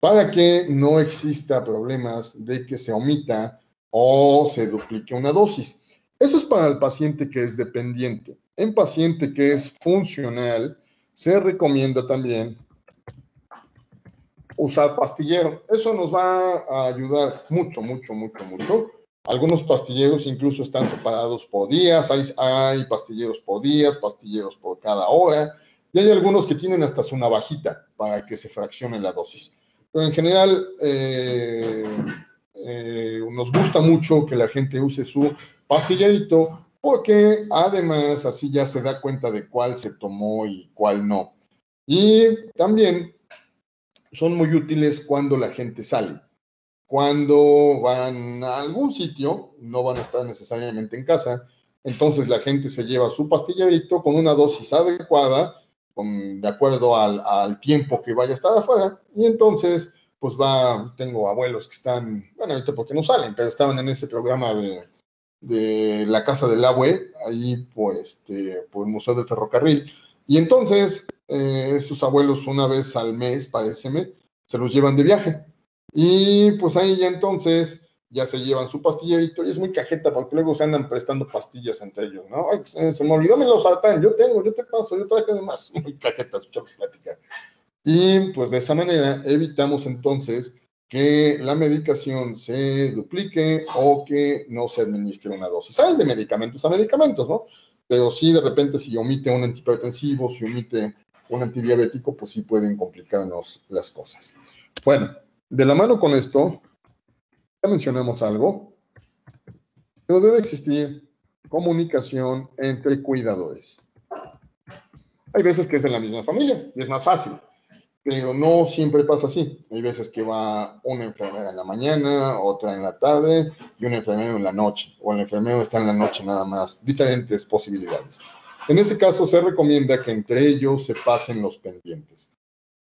Para que no exista problemas de que se omita o se duplique una dosis. Eso es para el paciente que es dependiente. En paciente que es funcional, se recomienda también usar pastillero. Eso nos va a ayudar mucho. Algunos pastilleros incluso están separados por días. Hay pastilleros por días, pastilleros por cada hora. Y hay algunos que tienen hasta su navajita para que se fraccione la dosis. Pero en general, nos gusta mucho que la gente use su pastillerito, porque además así ya se da cuenta de cuál se tomó y cuál no. Y también son muy útiles cuando la gente sale. Cuando van a algún sitio, no van a estar necesariamente en casa, entonces la gente se lleva su pastillerito con una dosis adecuada, de acuerdo al tiempo que vaya a estar afuera, y entonces pues tengo abuelos que están, bueno, ahorita porque no salen, pero estaban en ese programa de la Casa del Abue, ahí por el Museo del Ferrocarril, y entonces esos abuelos una vez al mes, paréceme, se los llevan de viaje, y pues ahí ya entonces ya se llevan su pastillerito, y es muy cajeta porque luego se andan prestando pastillas entre ellos, ¿no? Ay, se me olvidó mi losartán, yo te paso, yo traje de más. Muy cajeta, escuchamos platicar. Y pues de esa manera evitamos entonces que la medicación se duplique o que no se administre una dosis. Hay de medicamentos a medicamentos, ¿no? Pero sí, de repente, si omite un antihipertensivo, si omite un antidiabético, pues sí pueden complicarnos las cosas. Bueno, de la mano con esto, ya mencionamos algo, pero debe existir comunicación entre cuidadores. Hay veces que es en la misma familia y es más fácil, pero no siempre pasa así. Hay veces que va una enfermera en la mañana, otra en la tarde y un enfermero en la noche, o el enfermero está en la noche nada más. Diferentes posibilidades. En ese caso se recomienda que entre ellos se pasen los pendientes.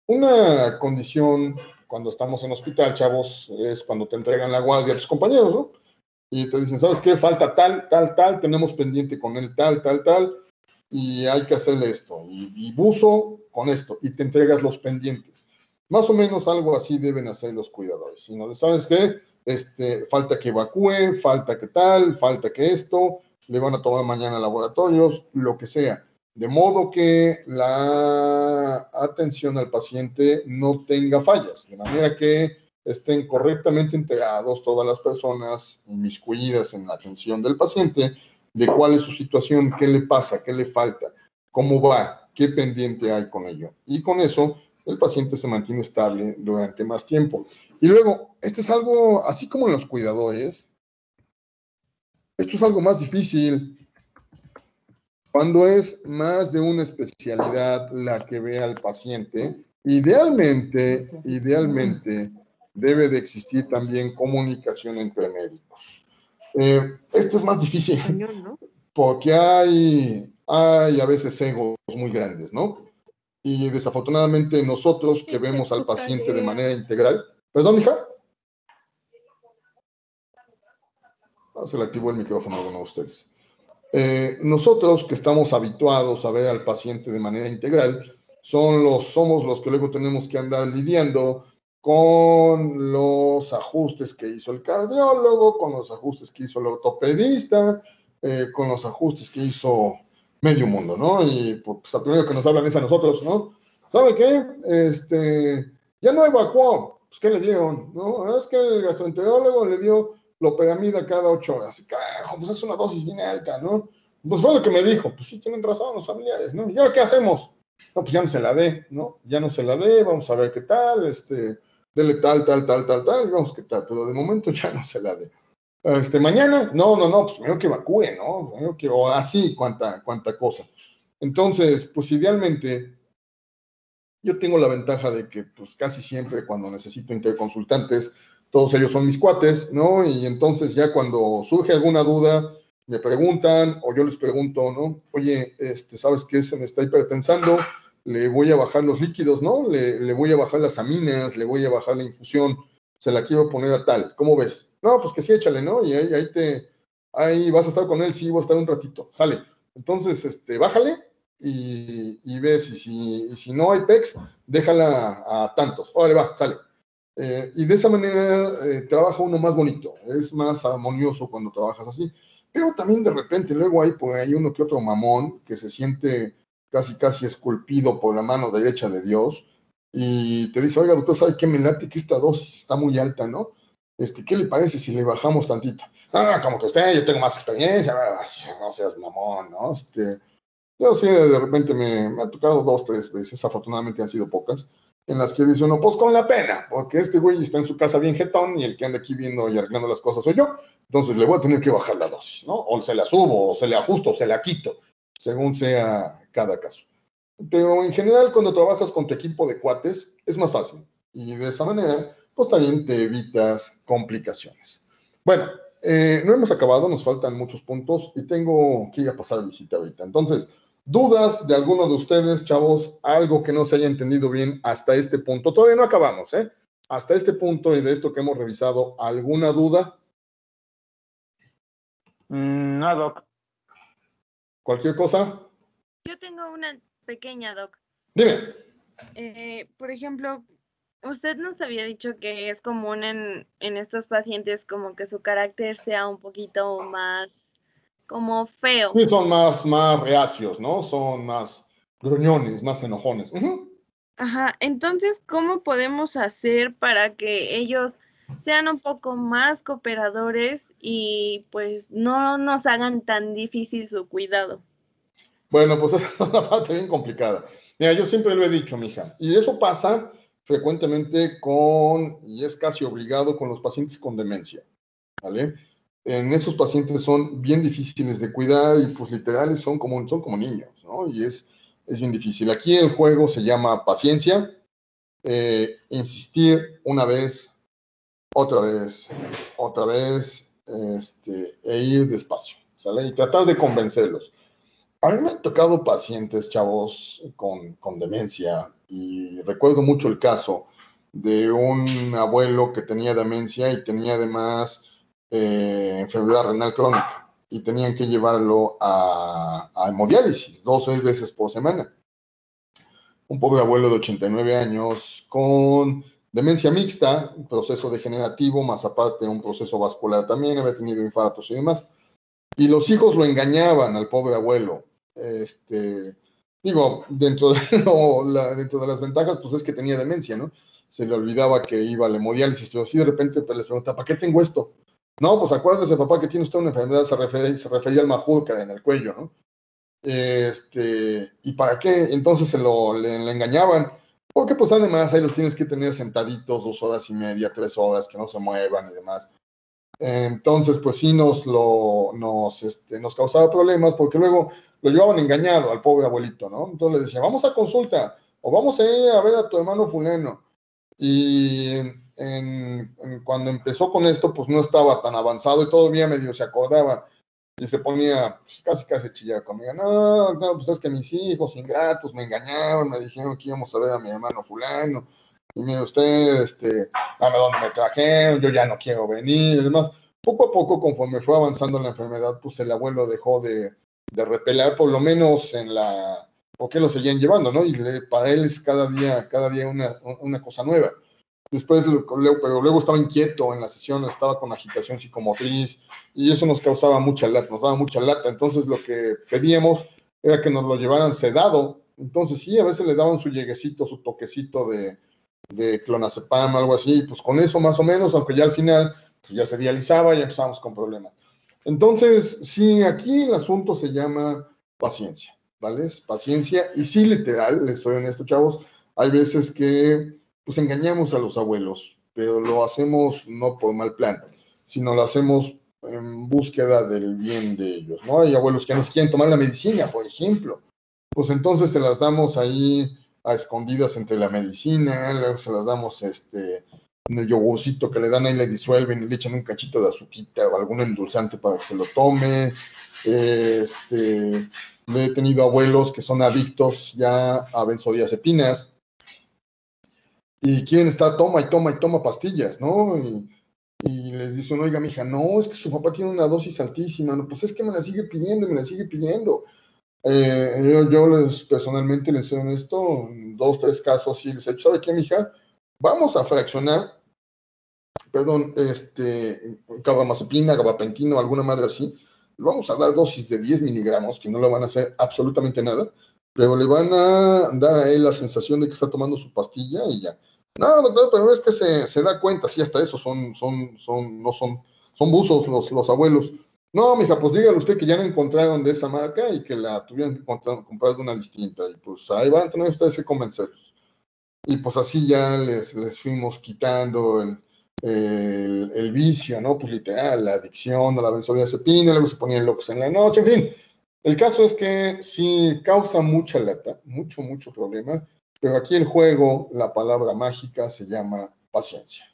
Una condición cuando estamos en hospital, chavos, es cuando te entregan la guardia a tus compañeros, ¿no? Y te dicen, ¿sabes qué? Falta tal, tal, tal, tenemos pendiente con él tal, tal, tal, y hay que hacerle esto, y buzo con esto, y te entregas los pendientes. Más o menos algo así deben hacer los cuidadores. Si no, ¿sabes qué? Falta que evacúe, falta que tal, falta que esto, le van a tomar mañana laboratorios, lo que sea. De modo que la atención al paciente no tenga fallas, de manera que estén correctamente enterados todas las personas inmiscuidas en la atención del paciente de cuál es su situación, qué le pasa, qué le falta, cómo va, qué pendiente hay con ello. Y con eso el paciente se mantiene estable durante más tiempo. Y luego, esto es algo, así como en los cuidadores, esto es algo más difícil. Cuando es más de una especialidad la que ve al paciente, idealmente debe de existir también comunicación entre médicos. Esto es más difícil porque hay a veces egos muy grandes, ¿no? Y desafortunadamente nosotros que vemos al paciente de manera integral. ¿Perdón, hija? Se le activó el micrófono a uno de ustedes. Nosotros que estamos habituados a ver al paciente de manera integral, somos los que luego tenemos que andar lidiando con los ajustes que hizo el cardiólogo, con los ajustes que hizo el ortopedista, con los ajustes que hizo medio mundo, ¿no? Y pues al primero que nos hablan es a nosotros, ¿no? ¿Sabe qué? Ya no evacuó. Pues, ¿qué le dieron? ¿No? Es que el gastroenterólogo le dio loperamida cada 8 horas. Carajo, pues es una dosis bien alta, ¿no? Pues fue lo que me dijo. Pues sí, tienen razón los familiares, ¿no? ¿Y ahora qué hacemos? No, pues ya no se la dé, ¿no? Ya no se la dé, vamos a ver qué tal, dele tal, y vamos qué tal, pero de momento ya no se la dé. Mañana, no, pues primero que evacúe, ¿no? O así, cuánta cosa. Entonces, pues idealmente, yo tengo la ventaja de que, pues casi siempre cuando necesito interconsultantes, todos ellos son mis cuates, ¿no? Y entonces ya cuando surge alguna duda, me preguntan o yo les pregunto, ¿no? Oye, ¿sabes qué? Se me está hipertensando, le voy a bajar los líquidos, ¿no? Le voy a bajar las aminas, le voy a bajar la infusión, se la quiero poner a tal, ¿cómo ves? No, pues que sí, échale, ¿no? Y ahí vas a estar con él, sí, voy a estar un ratito, sale. Entonces, bájale y ves, y si no hay PEX, déjala a tantos, órale, va, sale. Y de esa manera trabaja uno más bonito, es más armonioso cuando trabajas así. Pero también de repente luego hay por ahí uno que otro mamón que se siente casi esculpido por la mano derecha de Dios y te dice, oiga, doctor, ¿sabe qué? Me late que esta dosis está muy alta, ¿no? ¿Qué le parece si le bajamos tantito? Como que usted, yo tengo más experiencia, no seas mamón, ¿no? Yo sí, de repente me ha tocado 2, 3 veces, afortunadamente han sido pocas, en las que dice uno, pues con la pena, porque este güey está en su casa bien jetón y el que anda aquí viendo y arreglando las cosas soy yo, entonces le voy a tener que bajar la dosis, ¿no? O se la subo, o se le ajusto, o se la quito, según sea cada caso. Pero en general, cuando trabajas con tu equipo de cuates, es más fácil. Y de esa manera, pues también te evitas complicaciones. Bueno, no hemos acabado, nos faltan muchos puntos y tengo que ir a pasar visita ahorita. Entonces, ¿dudas de alguno de ustedes, chavos? Algo que no se haya entendido bien hasta este punto. Todavía no acabamos, ¿eh? Hasta este punto y de esto que hemos revisado, ¿alguna duda? No, doc. ¿Cualquier cosa? Yo tengo una pequeña, doc. Dime. Por ejemplo, usted nos había dicho que es común en estos pacientes como que su carácter sea un poquito más como feo. Sí, son más reacios, ¿no? Son más gruñones, más enojones. Ajá, entonces, ¿cómo podemos hacer para que ellos sean un poco más cooperadores y pues no nos hagan tan difícil su cuidado? Bueno, pues esa es una parte bien complicada. Mira, yo siempre lo he dicho, mija, y eso pasa frecuentemente y es casi obligado con los pacientes con demencia, ¿vale? En esos pacientes son bien difíciles de cuidar y pues literales son como niños, ¿no? Y es bien difícil. Aquí el juego se llama paciencia, insistir una vez, otra vez, e ir despacio, ¿sale? Y tratar de convencerlos. A mí me han tocado pacientes, chavos, con demencia, y recuerdo mucho el caso de un abuelo que tenía demencia y tenía además enfermedad renal crónica, y tenían que llevarlo a hemodiálisis 2 veces por semana. Un pobre abuelo de 89 años con demencia mixta, un proceso degenerativo, más aparte un proceso vascular también, había tenido infartos y demás. Y los hijos lo engañaban al pobre abuelo. Digo, dentro de las ventajas, pues es que tenía demencia, ¿no? Se le olvidaba que iba a la hemodiálisis, pero sí de repente pues, les preguntaba, ¿para qué tengo esto? No, pues acuérdese, papá, que tiene usted una enfermedad, se refería al majurca en el cuello, ¿no? ¿Y para qué? Entonces le engañaban, porque pues además ahí los tienes que tener sentaditos 2 horas y media, 3 horas, que no se muevan y demás. Entonces, pues sí nos causaba problemas, porque luego lo llevaban engañado al pobre abuelito, ¿no? Entonces le decían, vamos a consulta, o vamos a ir a ver a tu hermano fulano. Y cuando empezó con esto, pues no estaba tan avanzado y todavía medio se acordaba. Y se ponía pues, casi chillar conmigo. No, pues es que mis hijos ingratos me engañaron, me dijeron que íbamos a ver a mi hermano fulano. Y mire usted, dame dónde me trajeron, yo ya no quiero venir y demás. Poco a poco, conforme fue avanzando la enfermedad, pues el abuelo dejó de repelar, por lo menos porque lo seguían llevando, ¿no? Y para él es cada día una cosa nueva. Después, pero luego estaba inquieto en las sesiones, estaba con agitación psicomotriz y eso nos daba mucha lata. Entonces lo que pedíamos era que nos lo llevaran sedado. Entonces sí, a veces le daban su lleguecito, su toquecito de clonazepam, algo así, pues con eso más o menos, aunque ya al final pues ya se dializaba y empezamos con problemas. Entonces, sí, aquí el asunto se llama paciencia, ¿vale? Es paciencia y sí, literal, les soy honesto, chavos, hay veces que pues engañamos a los abuelos, pero lo hacemos no por mal plan, sino lo hacemos en búsqueda del bien de ellos, ¿no? Hay abuelos que no quieren tomar la medicina, por ejemplo, pues entonces se las damos ahí a escondidas entre la medicina, luego se las damos en el yogurcito que le dan ahí, le disuelven y le echan un cachito de azuquita o algún endulzante para que se lo tome. Le he tenido abuelos que son adictos ya a benzodiazepinas y quieren estar toma y toma pastillas, ¿no? Y les dicen, oiga, mija, no, es que su papá tiene una dosis altísima, no, pues es que me la sigue pidiendo. Yo personalmente les soy honesto, 2, 3 casos sí les he dicho, ¿sabe qué, mija? Vamos a fraccionar, carbamazepina, gabapentina o alguna madre así, vamos a dar dosis de 10 miligramos, que no le van a hacer absolutamente nada, pero le van a dar a él la sensación de que está tomando su pastilla y ya. No, doctor, pero es que se da cuenta, sí, hasta eso son buzos los abuelos. No, mija, pues dígale usted que ya no encontraron de esa marca y que la tuvieron que comprar de una distinta. Y pues ahí van a tener ustedes que convencerlos. Y pues así ya les fuimos quitando el vicio, ¿no? Pues literal, la adicción a la benzodiazepina, luego se ponían locos en la noche, en fin. El caso es que sí causa mucha lata, mucho problema, pero aquí el juego, la palabra mágica se llama paciencia.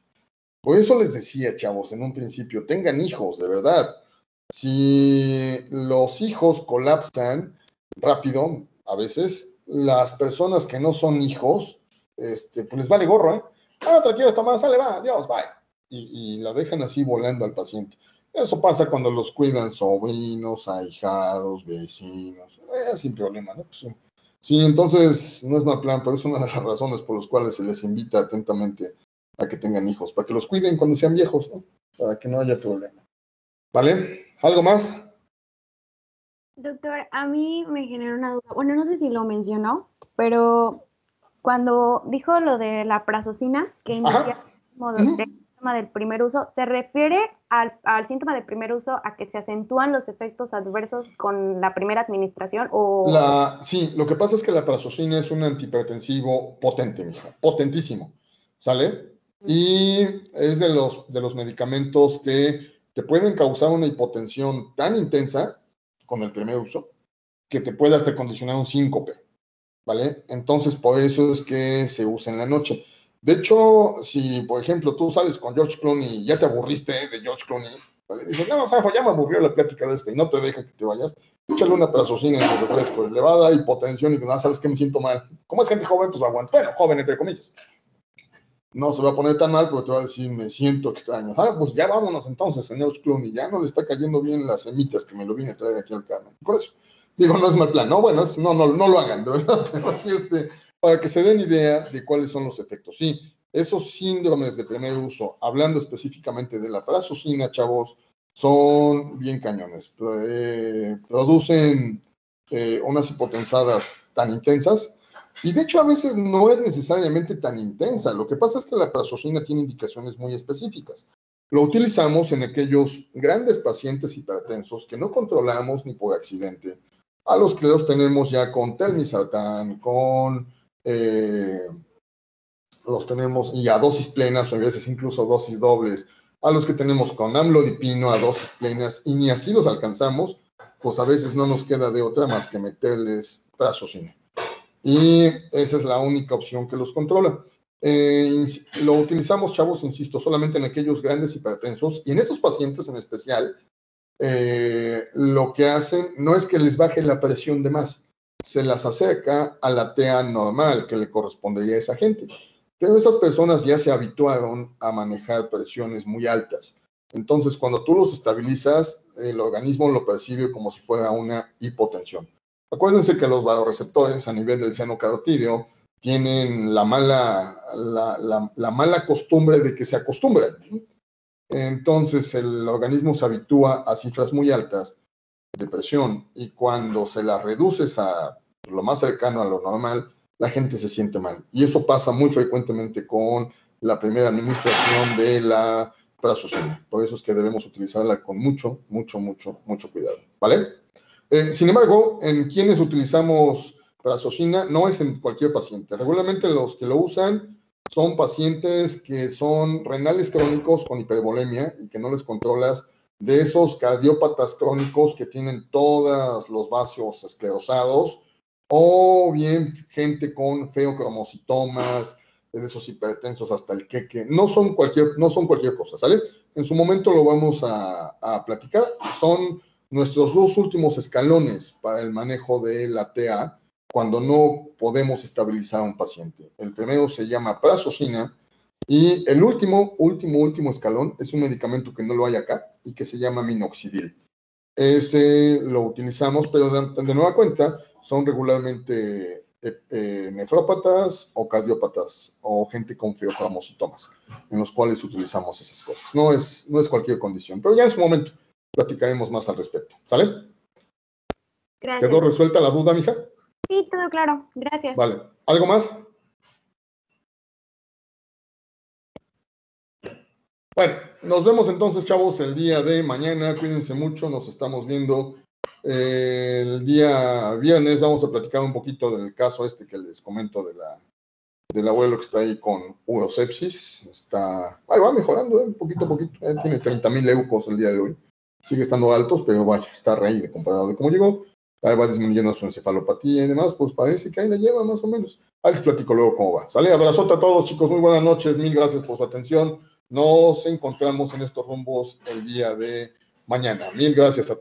Por eso les decía, chavos, en un principio, tengan hijos, de verdad. Si los hijos colapsan rápido, a veces, las personas que no son hijos, pues les vale gorro, ¿eh? Tranquilo, está más, sale, va, adiós, bye. Y la dejan así volando al paciente. Eso pasa cuando los cuidan sobrinos, ahijados, vecinos, sin problema, ¿no? Pues, sí, entonces no es mal plan, pero es una de las razones por las cuales se les invita atentamente a que tengan hijos, para que los cuiden cuando sean viejos, ¿no? Para que no haya problema. ¿Vale? ¿Algo más? Doctor, a mí me genera una duda. Bueno, no sé si lo mencionó, pero cuando dijo lo de la prazosina, que inicia el síntoma del primer uso, ¿se refiere al síntoma del primer uso a que se acentúan los efectos adversos con la primera administración? Sí, lo que pasa es que la prazosina es un antihipertensivo potente, mija, potentísimo, ¿sale? Y es de los medicamentos que te pueden causar una hipotensión tan intensa con el primer uso que te puede hasta condicionar un síncope, ¿vale? Entonces, por eso es que se usa en la noche. De hecho, si, por ejemplo, tú sales con George Clooney y ya te aburriste de George Clooney, Y dices, no, Sanfo, ya me aburrió la plática de y no te deja que te vayas. Échale una prazosina en el refresco, elevada hipotensión y nada, ¿sabes qué? Me siento mal. Como es gente joven, pues va a aguantar. Bueno, joven entre comillas. No se va a poner tan mal, pero te va a decir, me siento extraño. Pues ya vámonos entonces, señor Clooney. Ya no le está cayendo bien las semitas que me lo vine a traer aquí al Carmen. Por eso, digo, no es mal plan. No, bueno, no lo hagan, de verdad. Pero sí, para que se den idea de cuáles son los efectos. Sí, esos síndromes de primer uso, hablando específicamente de la prazosina, chavos, son bien cañones. Producen unas hipotensadas tan intensas. Y de hecho a veces no es necesariamente tan intensa. Lo que pasa es que la prazosina tiene indicaciones muy específicas. Lo utilizamos en aquellos grandes pacientes hipertensos que no controlamos ni por accidente, a los que los tenemos ya con telmisartán, los tenemos y a dosis plenas o a veces incluso dosis dobles, a los que tenemos con amlodipino a dosis plenas y ni así los alcanzamos, pues a veces no nos queda de otra más que meterles prazosina. Y esa es la única opción que los controla. Lo utilizamos, chavos, insisto, solamente en aquellos grandes hipertensos y en estos pacientes en especial, lo que hacen no es que les baje la presión de más, se las acerca a la TA normal que le correspondería a esa gente. Pero esas personas ya se habituaron a manejar presiones muy altas. Entonces, cuando tú los estabilizas, el organismo lo percibe como si fuera una hipotensión. Acuérdense que los vasoreceptores a nivel del seno carotídeo tienen la mala costumbre de que se acostumbran. Entonces el organismo se habitúa a cifras muy altas de presión y cuando se la reduces a lo más cercano a lo normal, la gente se siente mal. Y eso pasa muy frecuentemente con la primera administración de la prazosina. Por eso es que debemos utilizarla con mucho cuidado. ¿Vale? Sin embargo, en quienes utilizamos prazosina no es en cualquier paciente. Regularmente los que lo usan son pacientes que son renales crónicos con hipervolemia y que no les controlas, de esos cardiópatas crónicos que tienen todos los vasos esclerosados, o bien gente con feocromocitomas, de esos hipertensos hasta el queque. No son cualquier cosa, ¿sale? En su momento lo vamos a platicar. Son nuestros dos últimos escalones para el manejo de la TA cuando no podemos estabilizar a un paciente. El primero se llama prazosina y el último escalón es un medicamento que no lo hay acá y que se llama minoxidil. Ese lo utilizamos, pero de nueva cuenta son regularmente nefrópatas o cardiópatas o gente con feocromocitomas en los cuales utilizamos esas cosas. No es cualquier condición, pero ya en su momento platicaremos más al respecto. ¿Sale? Gracias. ¿Quedó resuelta la duda, mija? Sí, todo claro. Gracias. Vale. ¿Algo más? Bueno, nos vemos entonces, chavos, el día de mañana. Cuídense mucho, nos estamos viendo el día viernes. Vamos a platicar un poquito del caso que les comento del abuelo que está ahí con urosepsis. Ahí va mejorando, poquito a poquito. Tiene 30,000 leucos el día de hoy. Sigue estando altos, pero vaya, está reído comparado de cómo llegó. Ahí va disminuyendo su encefalopatía y demás, pues parece que ahí la lleva más o menos. Ahí les platico luego cómo va. Sale, abrazote a todos, chicos, muy buenas noches, mil gracias por su atención. Nos encontramos en estos rumbos el día de mañana. Mil gracias a todos.